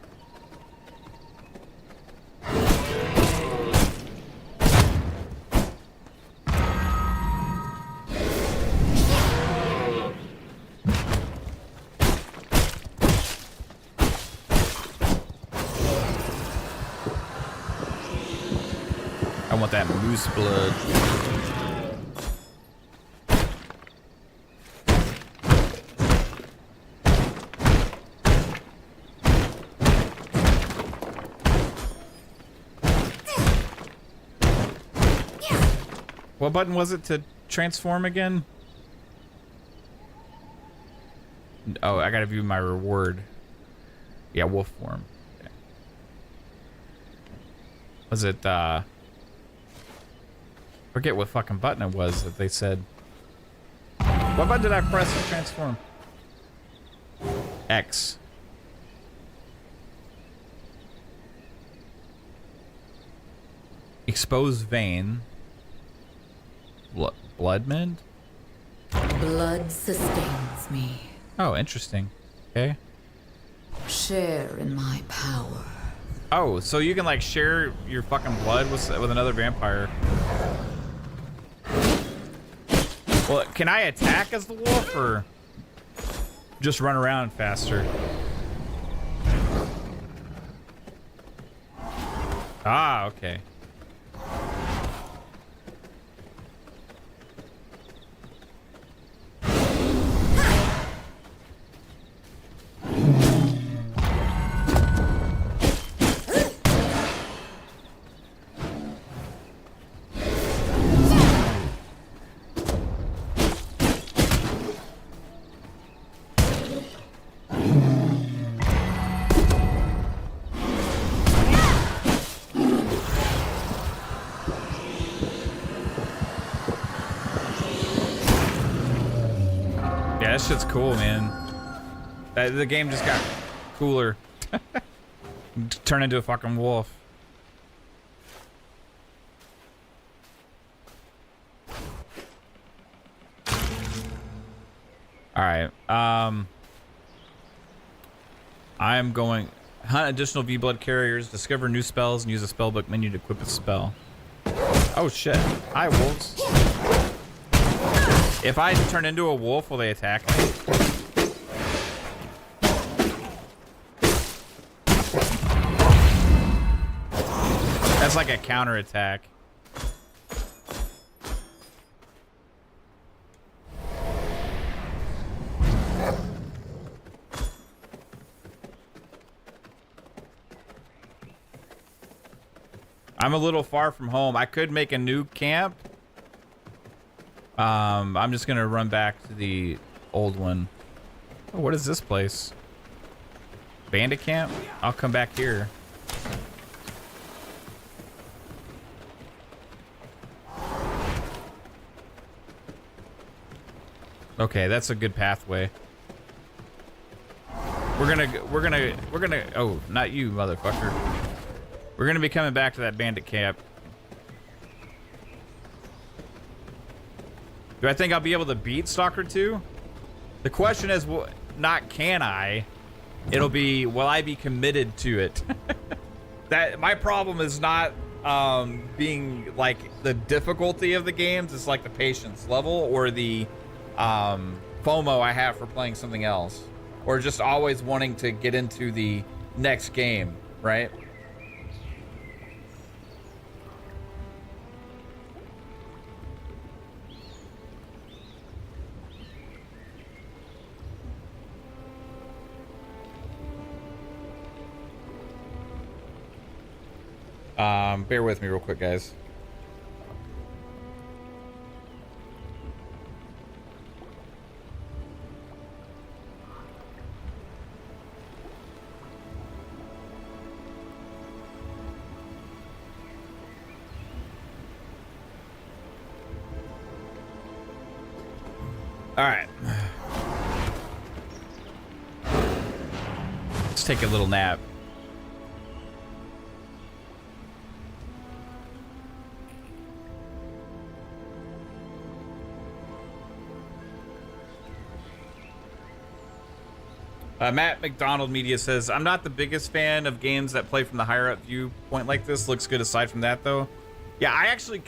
A: I want that moose blood. What button was it to transform again? Oh, I gotta view my reward. Yeah, wolf form. Okay. Was it, forget what fucking button it was that they said. What button did I press to transform? X. Exposed vein. Blood mend?
D: Blood sustains me.
A: Oh, interesting. Okay.
D: Share in my power.
A: Oh, so you can like share your fucking blood with another vampire. Well, can I attack as the wolf or just run around faster? Ah, okay. Yeah, that shit's cool, man. The game just got cooler. Turn into a fucking wolf. Alright, I'm going hunt additional V-blood carriers, discover new spells, and use a spellbook menu to equip a spell. Oh shit. Hi, wolves. If I turn into a wolf, will they attack me? That's like a counterattack. I'm a little far from home. I could make a new camp. I'm just gonna run back to the old one. Oh, what is this place? Bandit camp? I'll come back here. Okay, that's a good pathway. We're gonna, oh, not you, motherfucker. We're gonna be coming back to that bandit camp. Do I think I'll be able to beat Stalker 2? The question is, not can I? It'll be, will I be committed to it? That my problem is not being like the difficulty of the games. It's like the patience level or the FOMO I have for playing something else, or just always wanting to get into the next game, right? Bear with me real quick, guys. All right. Let's take a little nap. Matt McDonald Media says, I'm not the biggest fan of games that play from the higher up viewpoint like this. Looks good aside from that, though. Yeah, I actually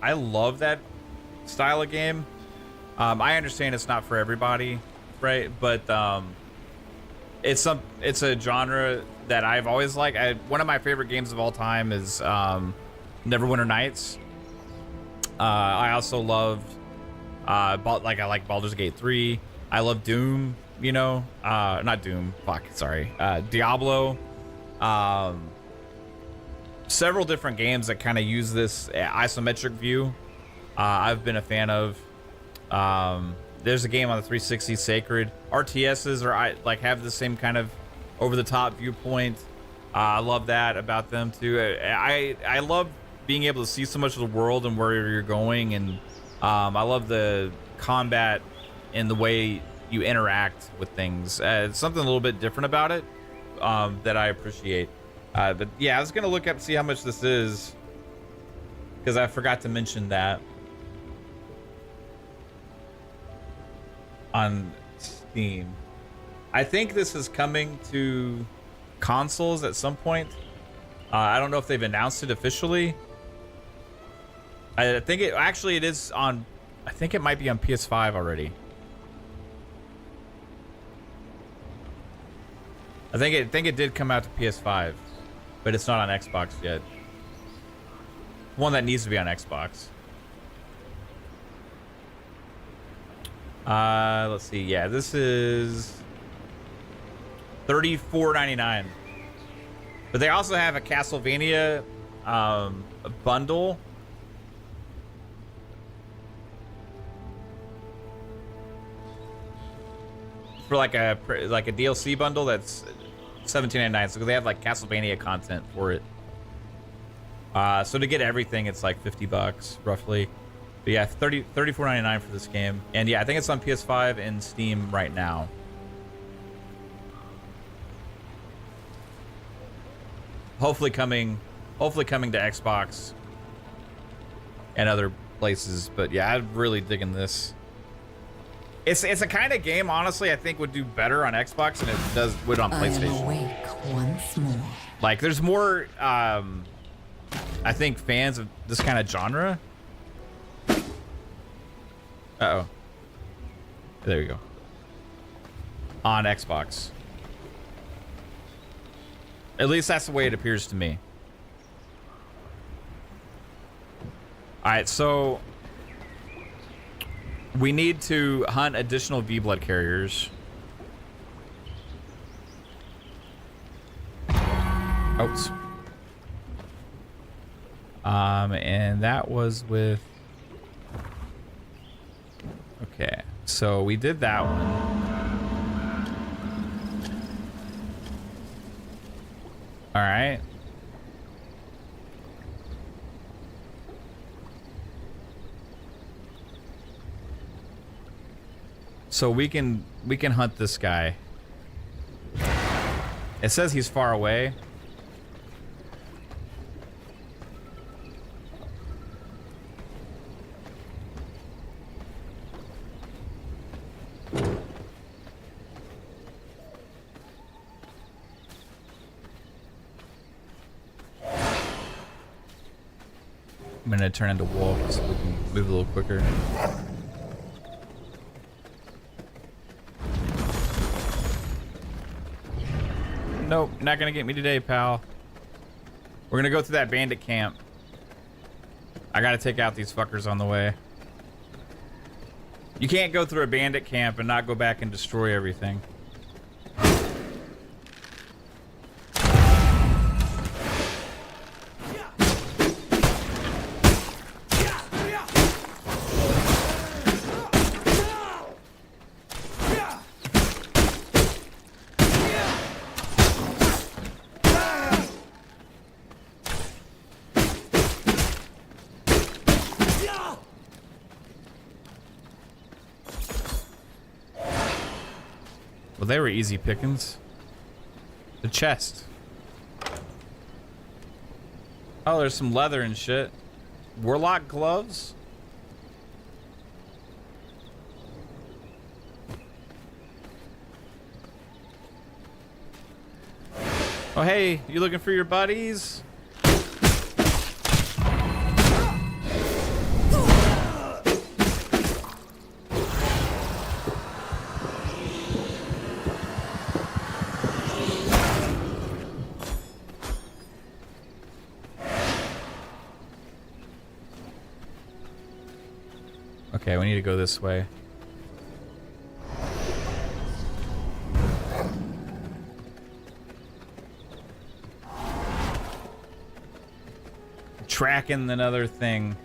A: I love that style of game. I understand it's not for everybody, right? But it's a genre that I've always liked. One of my favorite games of all time is Neverwinter Nights. I also love, I like Baldur's Gate 3. I love Doom. You know, not Doom, Diablo. Several different games that kind of use this isometric view. I've been a fan of. There's a game on the 360, Sacred. RTSs have the same kind of over-the-top viewpoint. I love that about them too. I love being able to see so much of the world and where you're going, and I love the combat and the way you interact with things. It's something a little bit different about it that I appreciate. But yeah, I was gonna look up, see how much this is, because I forgot to mention that on Steam. I think this is coming to consoles at some point. I don't know if they've announced it officially. I think it is on. I think it might be on PS5 already. I think it did come out to PS5, but it's not on Xbox yet. One that needs to be on Xbox. Let's see. Yeah, this is $34.99. But they also have a Castlevania a bundle. For like a DLC bundle that's $17.99. So they have like Castlevania content for it. So to get everything, it's like $50 roughly. But yeah, $34.99 for this game. And yeah, I think it's on PS5 and Steam right now. Hopefully coming to Xbox and other places. But yeah, I'm really digging this. It's a kind of game, honestly, I think would do better on Xbox than it would on PlayStation.
D: I am awake once more.
A: Like, there's more, I think, fans of this kind of genre. Uh-oh. There you go. On Xbox. At least that's the way it appears to me. All right, so we need to hunt additional V-Blood carriers. Oops. And that was with... Okay, so we did that one. All right. So we can hunt this guy. It says he's far away. I'm gonna turn into wolf so we can move a little quicker. Nope, not gonna get me today, pal. We're gonna go through that bandit camp. I gotta take out these fuckers on the way. You can't go through a bandit camp and not go back and destroy everything. Well, they were easy pickings. The chest. Oh, there's some leather and shit. Warlock gloves? Oh, hey, you looking for your buddies? Okay, we need to go this way. Tracking another thing.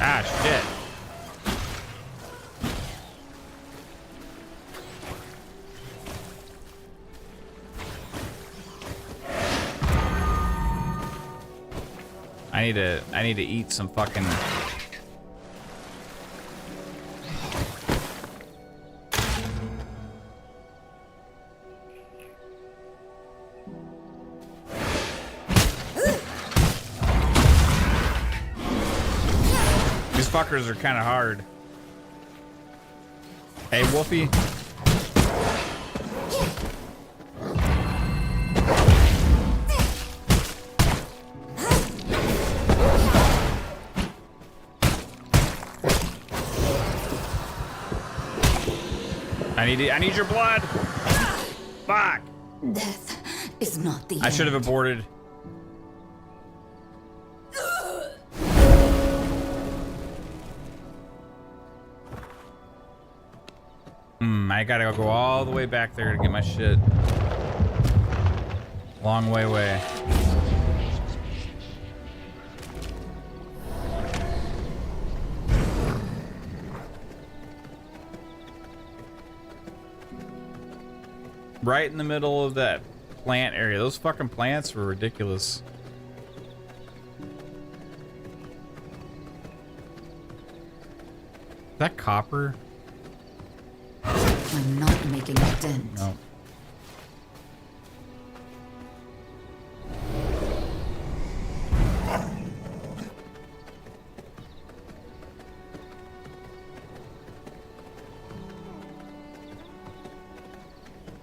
A: Ah, shit. I I need to eat some fucking. These fuckers are kind of hard. Hey, Wolfie. I need your blood. Fuck.
D: Death is not the
A: I should have
D: end.
A: aborted. I gotta go all the way back there to get my shit. Long way away. Right in the middle of that plant area. Those fucking plants were ridiculous. Is that copper?
D: I'm not making a dent.
A: No.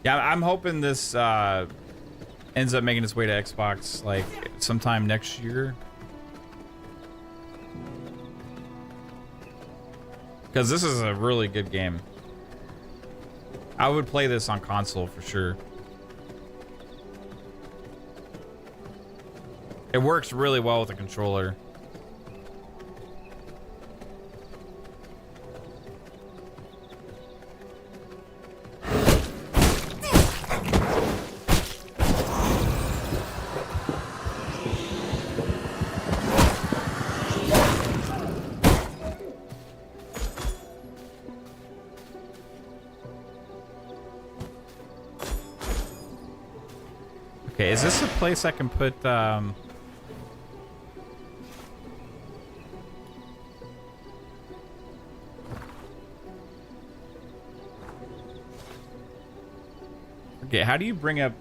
A: Yeah, I'm hoping this ends up making its way to Xbox like sometime next year. Because this is a really good game. I would play this on console for sure. It works really well with the controller. Okay, is this a place I can put, Okay, how do you bring up...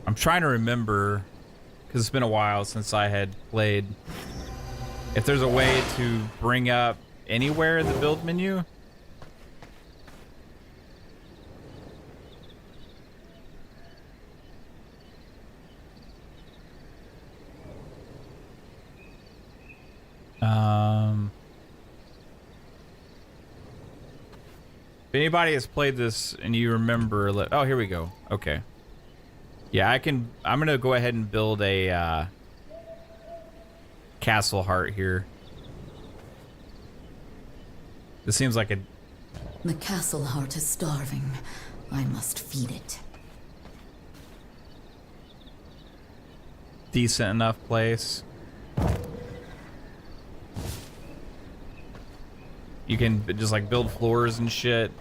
A: I'm trying to remember, because it's been a while since I had played, if there's a way to bring up anywhere in the build menu. If anybody has played this and you remember, oh, here we go. Okay. Yeah, I'm gonna go ahead and build a castle heart here. This seems like a...
D: The castle heart is starving. I must feed it.
A: decent enough place. You can just like build floors and shit.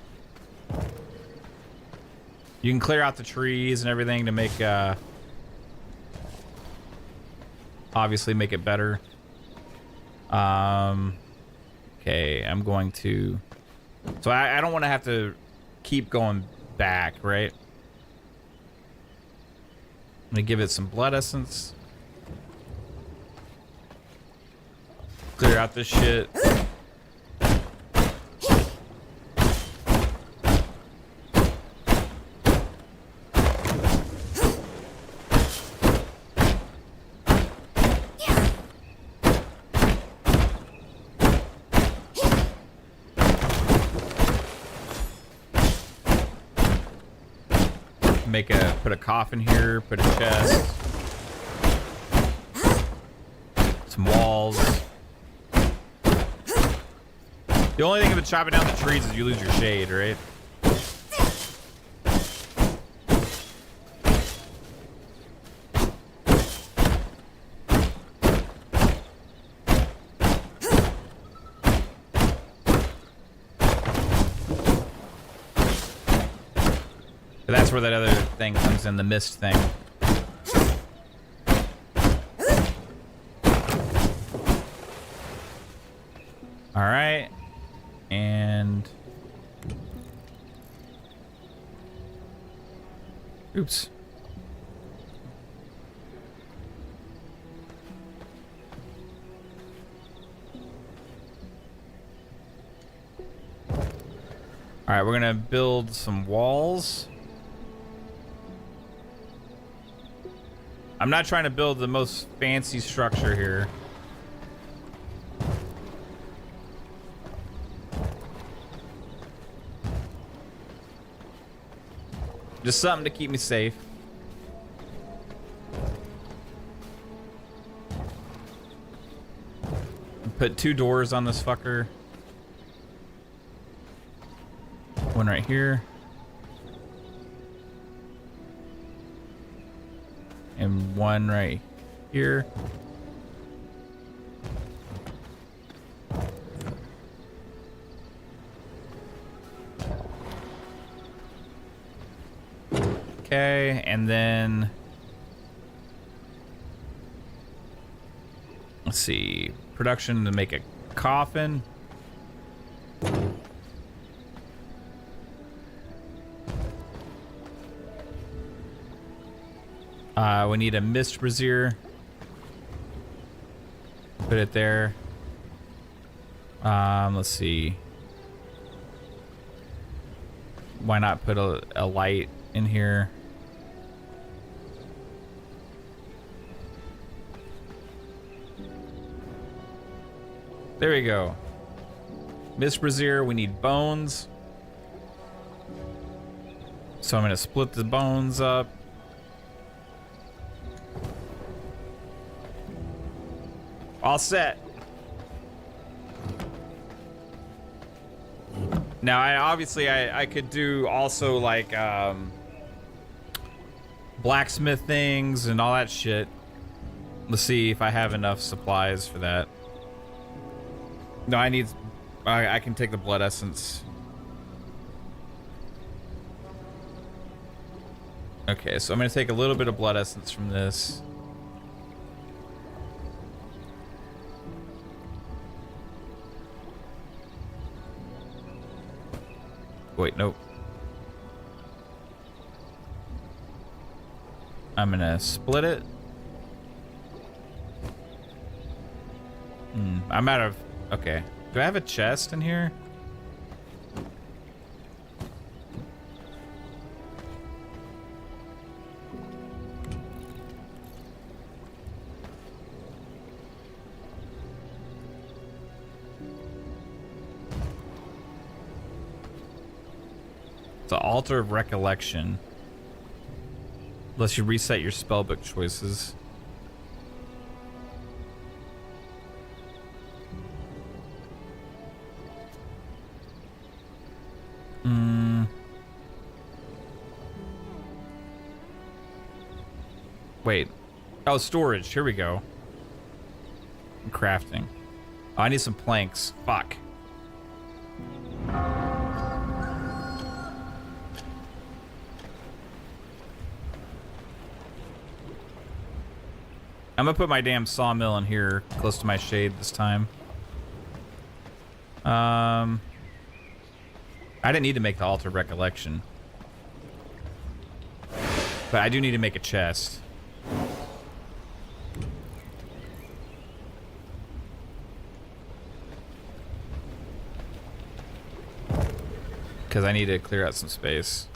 A: You can clear out the trees and everything to make obviously make it better. Okay, I'm going to, so I don't want to have to keep going back, right? I'm gonna give it some blood essence. Clear out this shit. Put a coffin here, put a chest, some walls. The only thing about chopping down the trees is you lose your shade, right? But that's where that other thing comes in, the mist thing. All right, and oops. All right, we're gonna build some walls. I'm not trying to build the most fancy structure here. Just something to keep me safe. Put 2 doors on this fucker. One right here. And one right here. Okay, and then let's see, production to make a coffin. We need a mist brazier. Put it there. Let's see. Why not put a light in here? There we go. Mist brazier, we need bones. So I'm gonna split the bones up. All set. Now, I could do also like blacksmith things and all that shit. Let's see if I have enough supplies for that. No, I can take the blood essence. Okay, so I'm gonna take a little bit of blood essence from this. Wait, nope. I'm gonna split it. I'm out of... Okay. Do I have a chest in here? The Altar of Recollection. Unless you reset your spellbook choices. Wait. Oh, storage. Here we go. Crafting. Oh, I need some planks. Fuck. I'm gonna put my damn sawmill in here, close to my shade this time. I didn't need to make the Altar of Recollection. But I do need to make a chest. Because I need to clear out some space.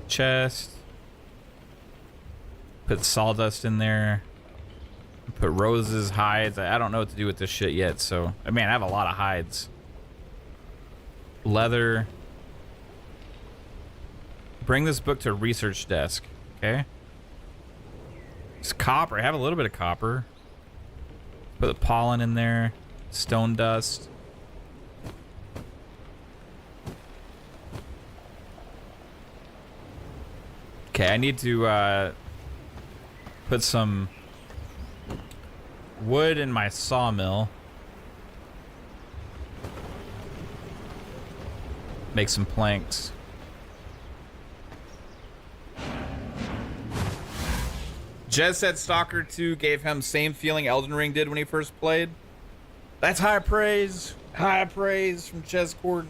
A: Chest. Put sawdust in there. Put roses, hides. I don't know what to do with this shit yet, so... Man, I have a lot of hides. Leather. Bring this book to a research desk. Okay. It's copper. I have a little bit of copper. Put the pollen in there. Stone dust. Okay, I need to put some wood in my sawmill. Make some planks. Jez said Stalker 2 gave him same feeling Elden Ring did when he first played. That's high praise. High praise from Jez Corden.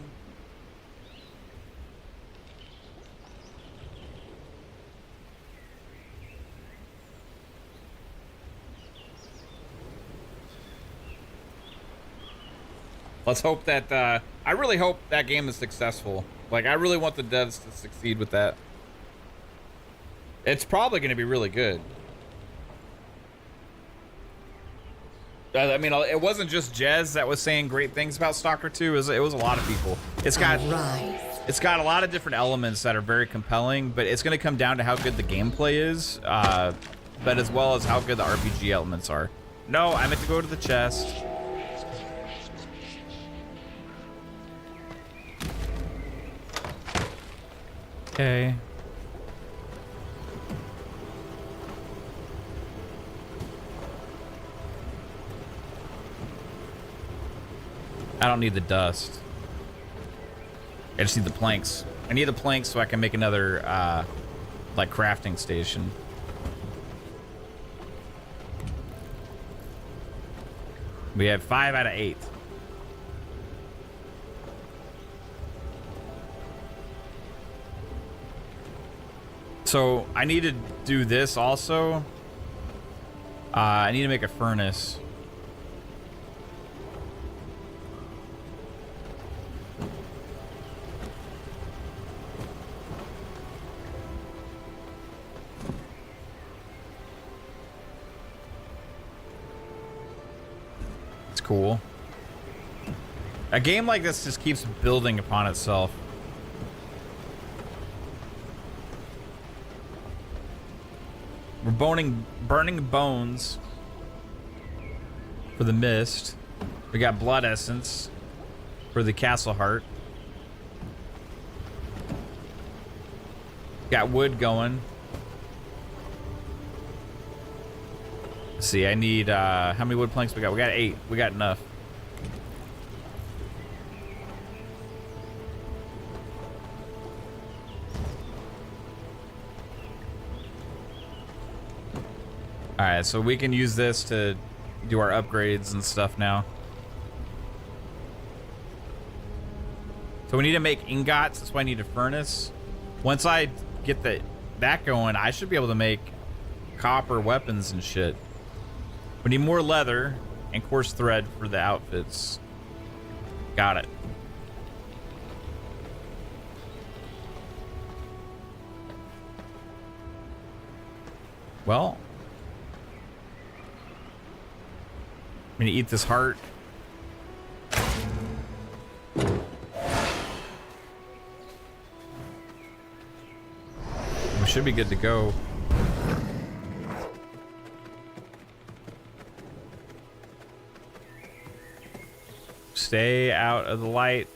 A: Let's hope that, I really hope that game is successful. Like, I really want the devs to succeed with that. It's probably going to be really good. I mean, it wasn't just Jez that was saying great things about Stalker 2. It was a lot of people. It's got a lot of different elements that are very compelling, but it's going to come down to how good the gameplay is, but as well as how good the RPG elements are. No, I meant to go to the chest. Okay. I don't need the dust. I just need the planks. I need the planks so I can make another, like, crafting station. We have 5 out of 8. So I need to do this also. I need to make a furnace. It's cool. A game like this just keeps building upon itself. We're burning bones for the mist. We got blood essence for the castle heart. Got wood going. Let's see, I need, how many wood planks we got? We got 8. We got enough. Alright, so we can use this to do our upgrades and stuff now. So we need to make ingots. That's why I need a furnace. Once I get that going, I should be able to make copper weapons and shit. We need more leather and coarse thread for the outfits. Got it. Well, I'm gonna eat this heart. We should be good to go. Stay out of the light.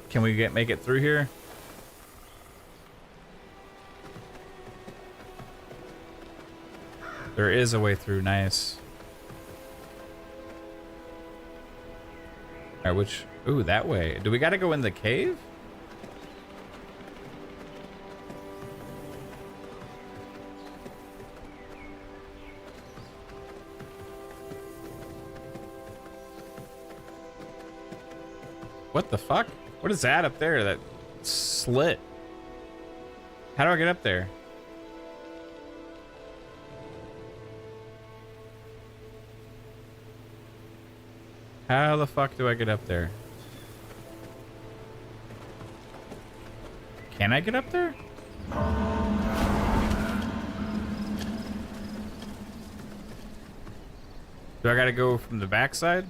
A: Can we make it through here? There is a way through. Nice. All right, which? Ooh, that way. Do we got to go in the cave? What the fuck? What is that up there? That slit. How do I get up there? How the fuck do I get up there? Can I get up there? Do I gotta go from the backside?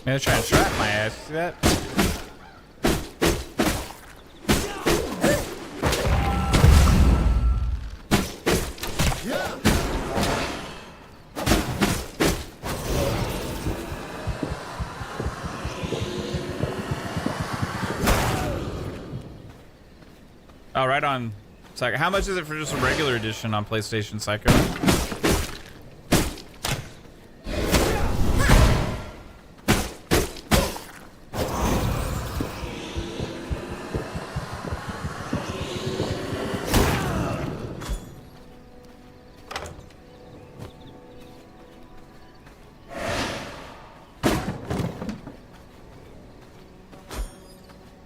A: They're trying to trap my ass. See that? Oh, right on. Psycho. How much is it for just a regular edition on PlayStation Psycho?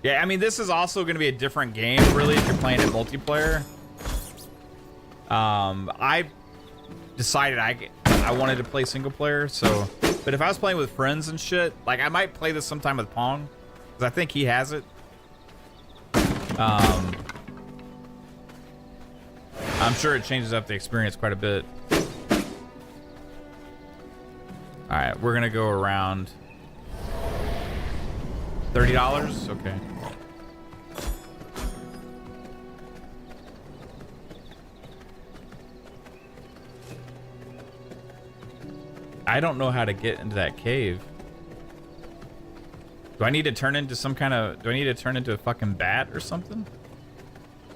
A: Yeah, I mean, this is also going to be a different game, really, if you're playing it multiplayer. I decided I wanted to play single player, so... But if I was playing with friends and shit, like, I might play this sometime with Pong, because I think he has it. I'm sure it changes up the experience quite a bit. Alright, we're going to go around... $30? Okay. I don't know how to get into that cave. Do I need to turn into some kind of... Do I need to turn into a fucking bat or something?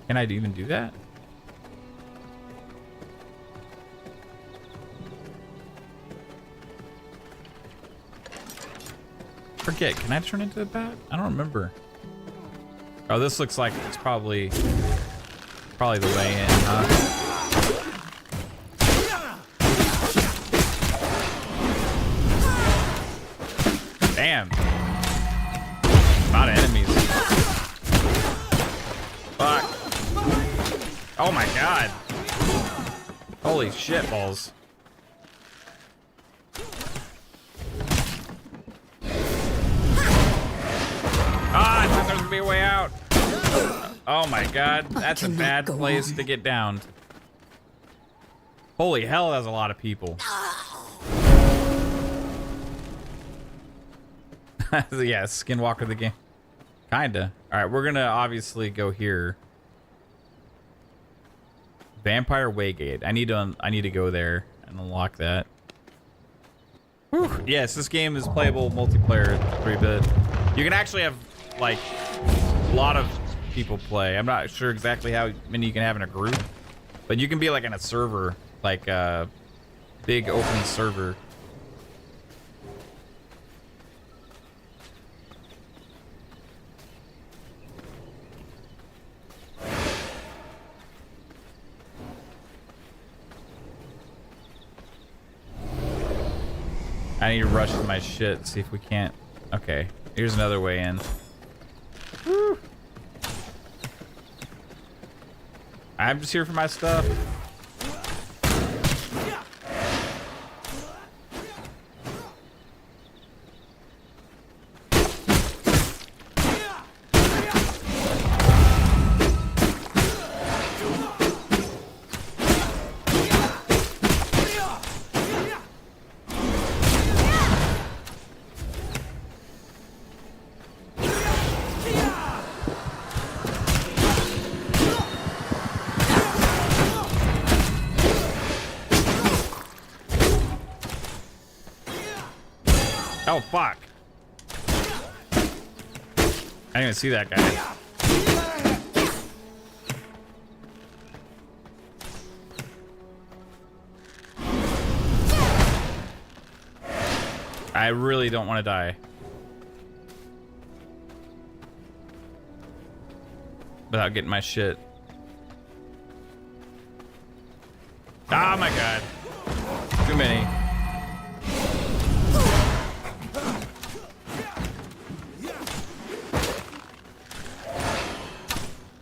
A: Can I even do that? Forget, can I turn into a bat? I don't remember. Oh, this looks like it's probably the way in, huh? Damn. A lot of enemies. Fuck. Oh my god. Holy shit balls. Ah, I thought there was gonna be a way out. Oh my god, that's a bad place to get down. Holy hell, that's a lot of people. Yeah, Skinwalker the game. Kinda. Alright, we're gonna obviously go here. Vampire Waygate. I need to go there and unlock that. Whew. Yes, this game is playable multiplayer 3-bit. You can actually have like a lot of people play. I'm not sure exactly how many you can have in a group, but you can be like in a server, like a big open server. I need to rush to my shit, see if we can't. Okay, here's another way in. Woo. I'm just here for my stuff. Oh, fuck. I didn't even see that guy. I really don't want to die. Without getting my shit. Oh my god. Too many.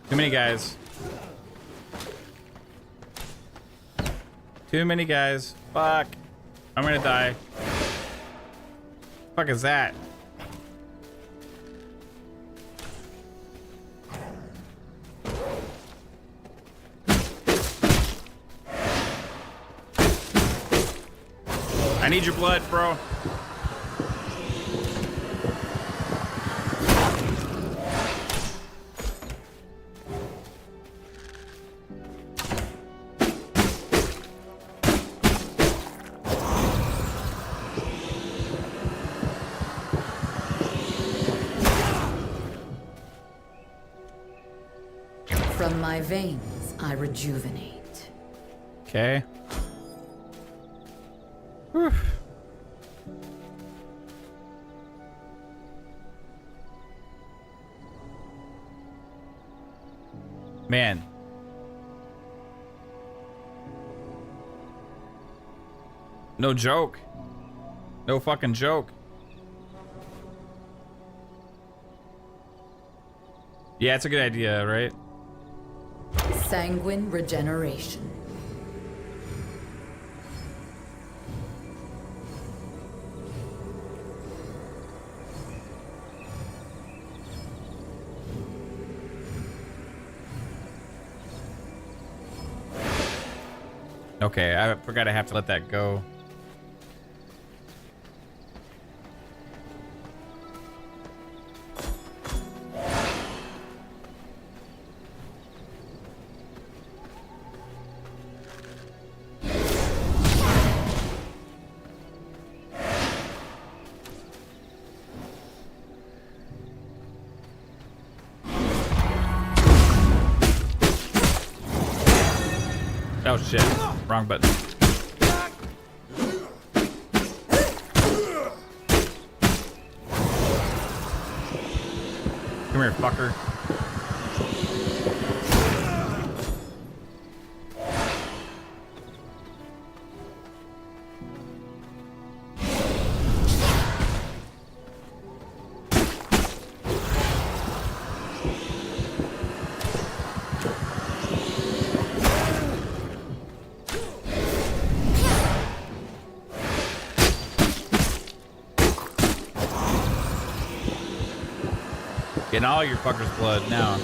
A: Too many guys. Too many guys. Fuck. I'm gonna die. Fuck is that? I need your blood, bro.
D: From my veins, I rejuvenate.
A: Okay. Whew. Man. No joke. No fucking joke. Yeah, it's a good idea, right?
D: Sanguine regeneration.
A: Okay, I forgot I have to let that go. Oh shit, wrong button. Come here, fucker. Getting all your fuckers' blood now.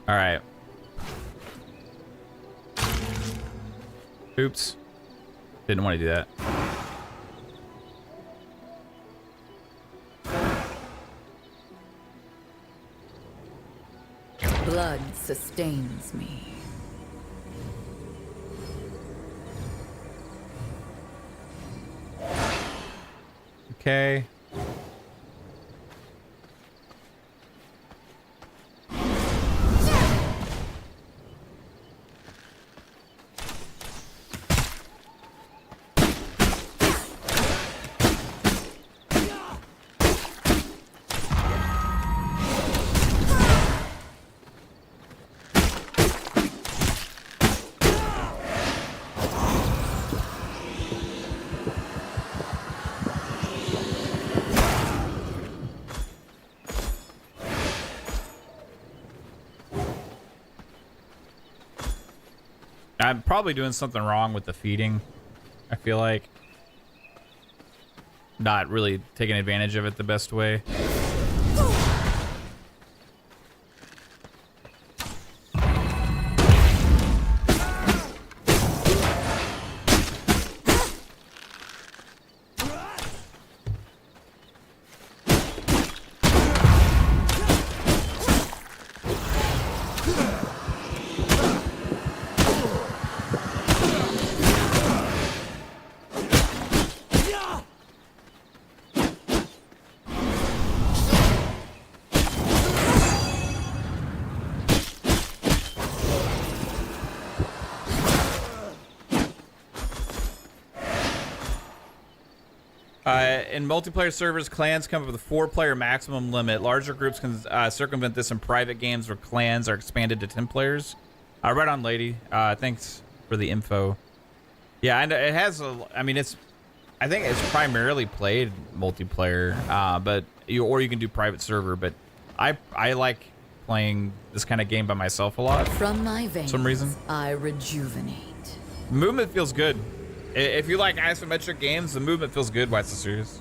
A: All right. Oops. Didn't want to do that.
D: Blood sustains me.
A: Okay. I'm probably doing something wrong with the feeding. I feel like not really taking advantage of it the best way. In multiplayer servers, clans come up with a 4-player maximum limit. Larger groups can circumvent this in private games where clans are expanded to 10 players. Right on, lady. Thanks for the info. Yeah, and it has I think it's primarily played multiplayer, but you can do private server. But I like playing this kind of game by myself a lot.
D: From my veins,
A: for some reason.
D: I rejuvenate.
A: Movement feels good. If you like isometric games, the movement feels good. Why it's so serious?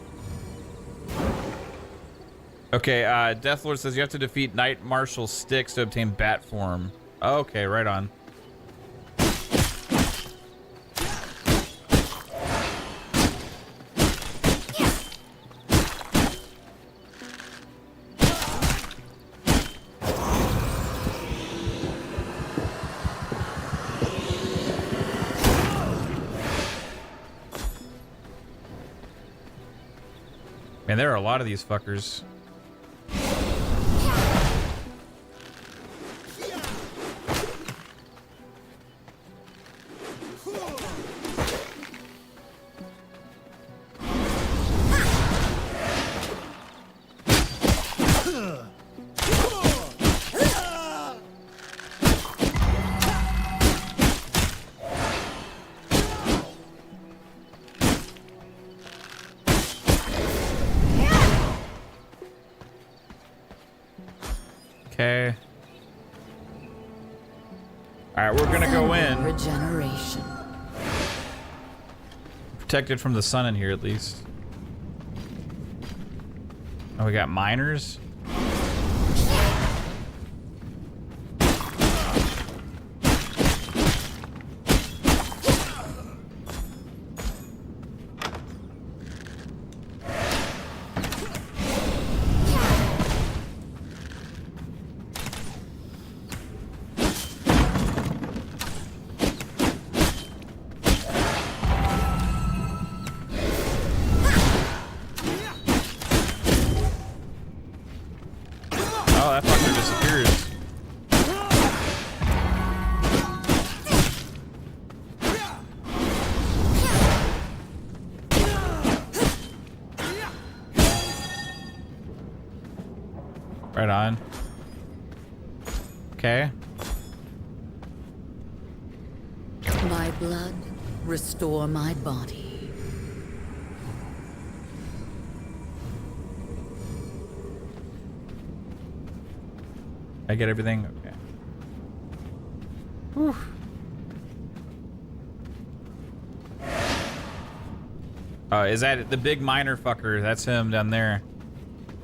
A: Okay, Deathlord says you have to defeat Knight Marshal Styx to obtain bat form. Okay, right on. Man, there are a lot of these fuckers. Okay. All right, we're gonna go in.
D: Regeneration.
A: Protected from the sun in here, at least. Oh, we got miners. Oh, that fucker disappears. Right on. Okay.
D: My blood, restore my body.
A: I get everything? Okay. Whew. Is that the big miner fucker? That's him down there.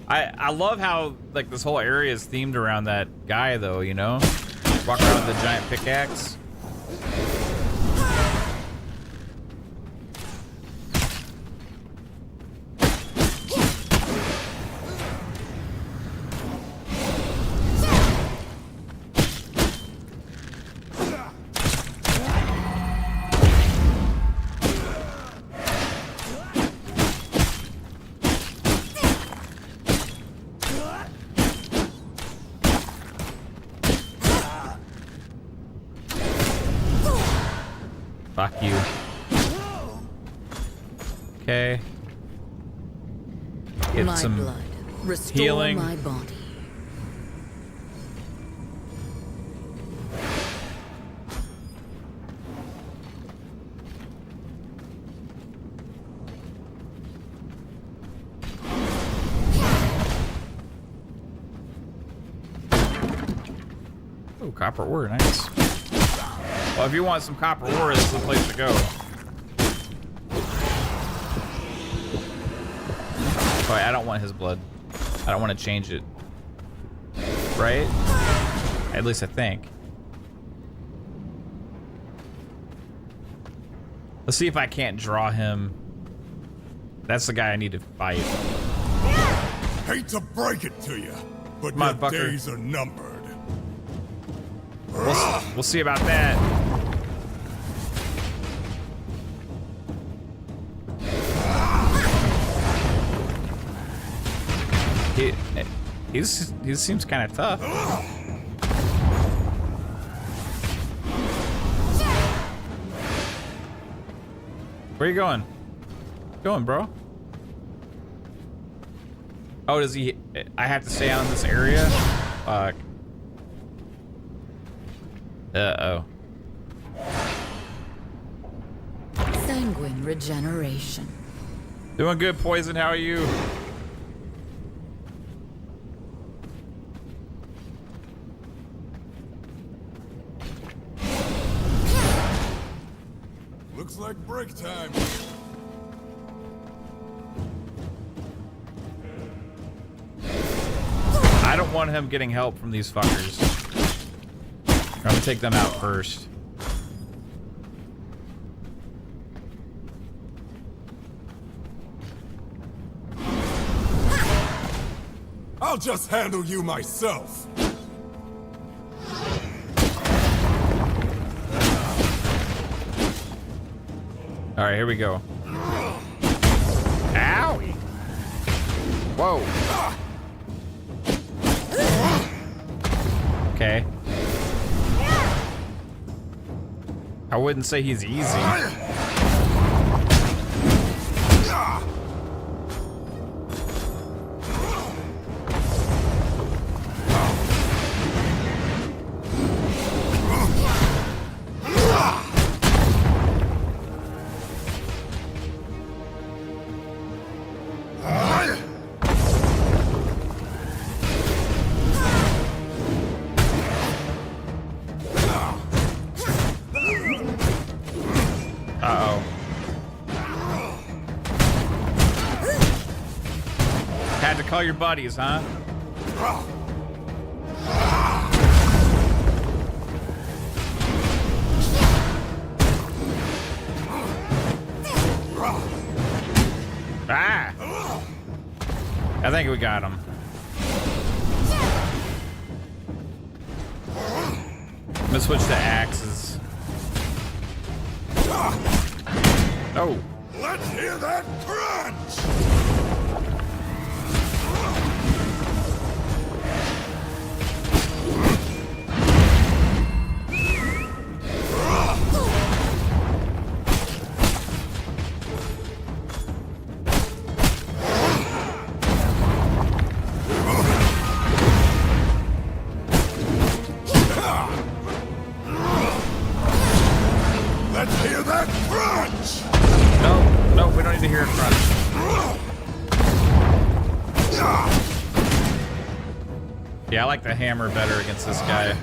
A: I love how like this whole area is themed around that guy though, you know? Walk around with the giant pickaxe. Fuck you. Okay. Get
D: My
A: some
D: blood, restore
A: healing.
D: my body.
A: Oh, copper ore, nice. Well, if you want some copper ore, this is the place to go. Oh, I don't want his blood. I don't want to change it. Right? At least I think. Let's see if I can't draw him. That's the guy I need to fight.
E: Hate to break it to you, but
A: Come on,
E: your
A: fucker.
E: days are numbered.
A: We'll see about that. He seems kind of tough. Where you going? Going, bro? Oh, does he? I have to stay out in this area? Fuck. Uh-oh.
D: Sanguine regeneration.
A: Doing good, Poison. How are you?
E: Looks like break time.
A: I don't want him getting help from these fuckers. I'm gonna take them out first.
E: I'll just handle you myself.
A: All right, here we go. Owie! Whoa. Okay. I wouldn't say he's easy. Uh-oh. Had to call your buddies, huh? Ah! I think we got him. I'm gonna switch to axes. Oh.
E: Let's hear that crunch! Let's hear that crunch!
A: No, we don't need to hear it crunch. Yeah, I like the hammer better against this guy.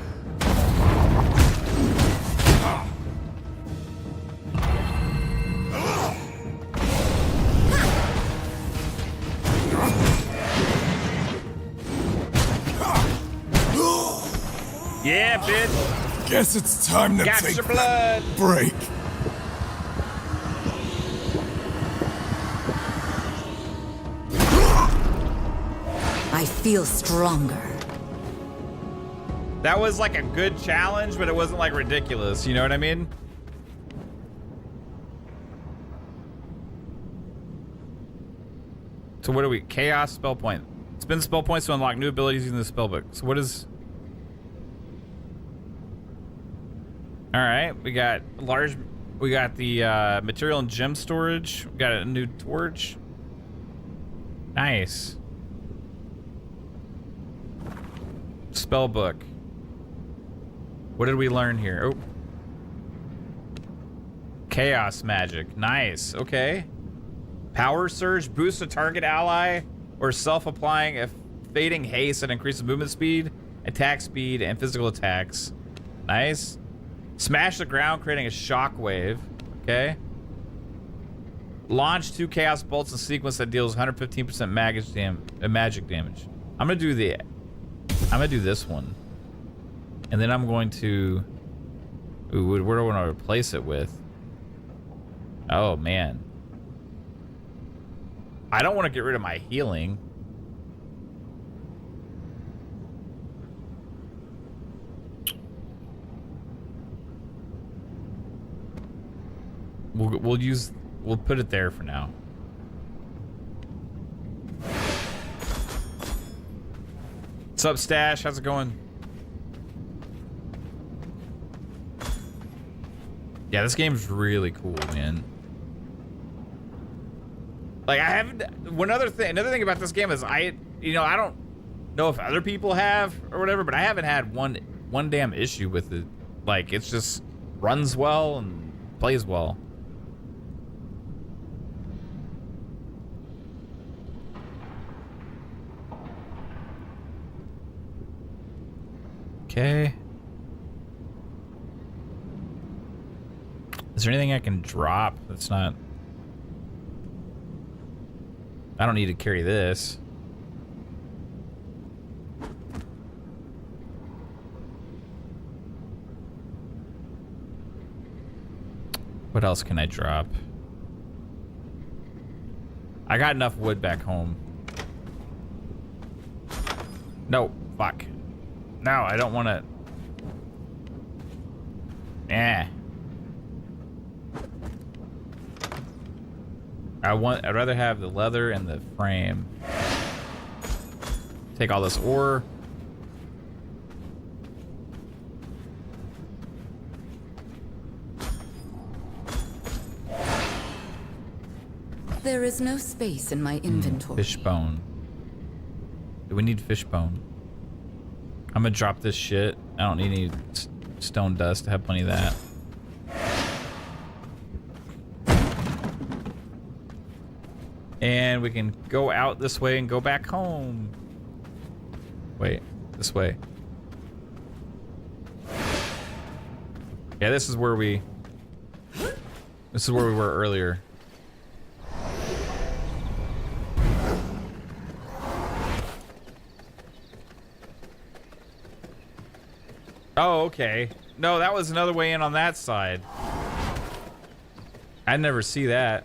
A: Yeah, bitch.
E: Guess it's time to
A: Got
E: take
A: your
E: that
A: blood.
E: break.
D: I feel stronger.
A: That was like a good challenge, but it wasn't like ridiculous. You know what I mean? So what do we? Chaos spell point. Spend spell points to unlock new abilities using the spell book. So what is? All right, we got large. We got the material and gem storage. We got a new torch. Nice. Spell book. What did we learn here? Oh. Chaos magic. Nice. Okay. Power surge boosts a target ally or self-applying a fading haste that increases movement speed, attack speed, and physical attacks. Nice. Smash the ground, creating a shockwave. Okay. Launch 2 chaos bolts in sequence that deals 115% magic damage. I'm gonna do this one. And then I'm going to... Ooh, where do I want to replace it with? Oh, man. I don't want to get rid of my healing. We'll put it there for now. What's up, Stash? How's it going? Yeah, this game's really cool, man. Like, I haven't... Another thing about this game is I don't know if other people have or whatever, but I haven't had one damn issue with it. Like, it's just runs well and plays well. Okay. Is there anything I can drop that's not... I don't need to carry this. What else can I drop? I got enough wood back home. No, fuck. No, I don't want to. Eh. I'd rather have the leather and the frame. Take all this ore.
D: There is no space in my inventory.
A: Fishbone. Do we need fishbone? I'm gonna drop this shit. I don't need any stone dust. I have plenty of that. And we can go out this way and go back home. Wait, this way. Yeah, this is where we were earlier. Oh, okay. No, that was another way in on that side. I'd never see that.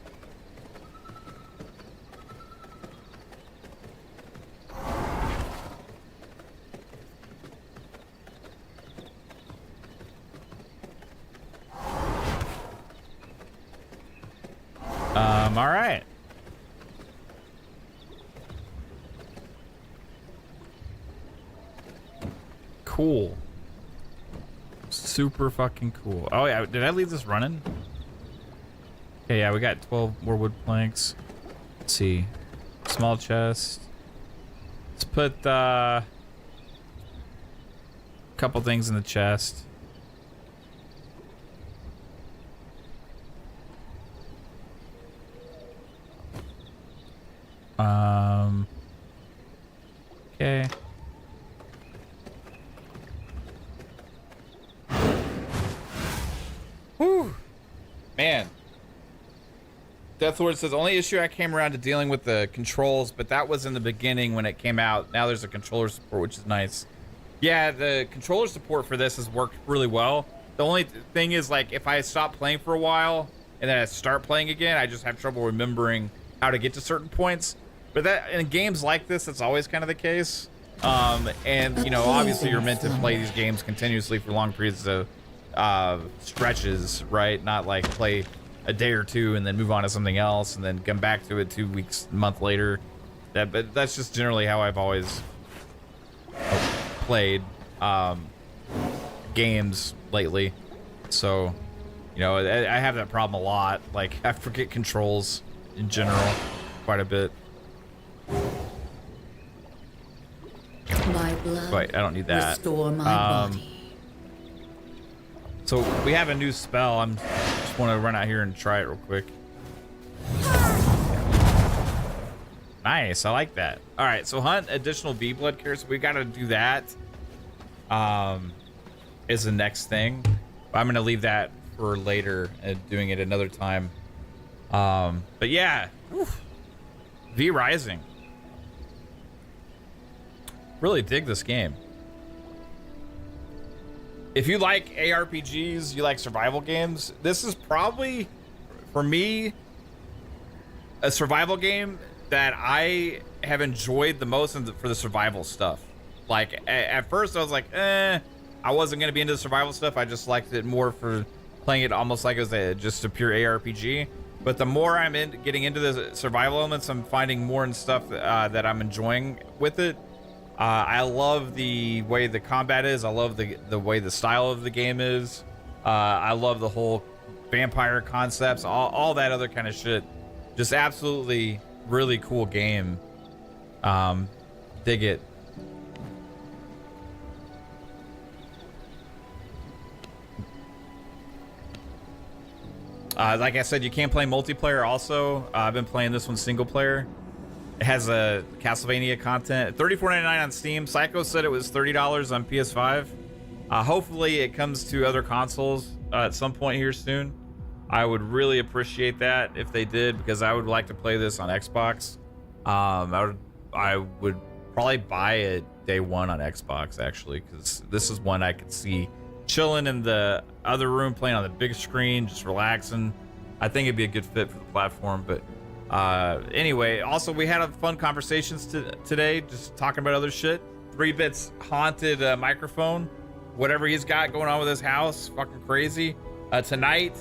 A: All right. Cool. Super fucking cool. Oh yeah, did I leave this running? Okay, yeah, we got 12 more wood planks. Let's see. Small chest. Let's put a couple things in the chest. Okay. Whew. Man. Deathlord says, only issue I came around to dealing with the controls, but that was in the beginning when it came out. Now there's a controller support, which is nice. Yeah, the controller support for this has worked really well. The only thing is, like, if I stop playing for a while and then I start playing again, I just have trouble remembering how to get to certain points. But that in games like this, that's always kind of the case. And, you know, obviously you're meant to play these games continuously for long periods of stretches, right? Not like play a day or two and then move on to something else and then come back to it 2 weeks, a month later. But that's just generally how I've always played games lately. So, you know, I have that problem a lot. Like, I forget controls in general quite a bit.
D: My blood.
A: Wait, I don't need that.
D: Restore my body.
A: So we have a new spell. I'm just want to run out here and try it real quick. Nice, I like that. All right, so hunt additional bee blood cures. We got to do that. Is the next thing. I'm gonna leave that for later and doing it another time. But yeah, vrising. Really dig this game. If you like ARPGs, you like survival games, this is probably, for me, a survival game that I have enjoyed the most for the survival stuff. Like, at first I was like, I wasn't going to be into the survival stuff. I just liked it more for playing it almost like it was just a pure ARPG. But the more I'm getting into the survival elements, I'm finding more and stuff that I'm enjoying with it. I love the way the combat is. I love the way the style of the game is. I love the whole vampire concepts, all that other kind of shit. Just absolutely really cool game. Dig it. Like I said, you can't play multiplayer also. I've been playing this one single player. It has a Castlevania content. $34.99 on Steam. Psycho said it was $30 on PS5. Hopefully it comes to other consoles at some point here soon. I would really appreciate that if they did, because I would like to play this on Xbox. I would probably buy it day one on Xbox, actually, because this is one I could see chilling in the other room, playing on the big screen, just relaxing. I think it'd be a good fit for the platform. But anyway, also we had a fun conversations today, just talking about other shit. 3-Bit's haunted microphone, whatever he's got going on with his house, fucking crazy. Tonight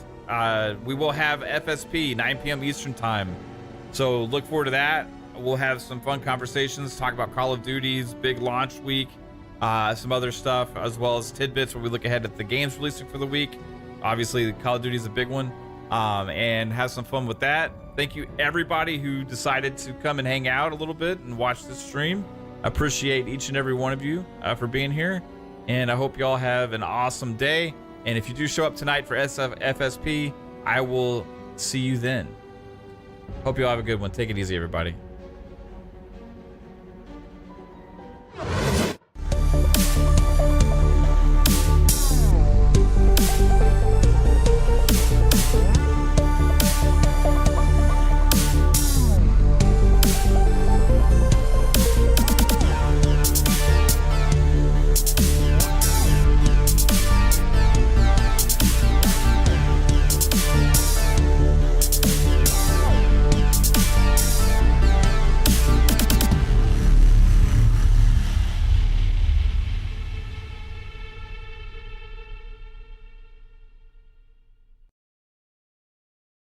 A: we will have FSP 9 p.m. Eastern time, so look forward to that. We'll have some fun conversations, talk about Call of Duty's big launch week, some other stuff, as well as tidbits where we look ahead at the games releasing for the week. Obviously, Call of Duty is a big one, and have some fun with that. Thank you, everybody who decided to come and hang out a little bit and watch this stream. I appreciate each and every one of you for being here, and I hope you all have an awesome day. And if you do show up tonight for FSP, I will see you then. Hope you all have a good one. Take it easy, everybody.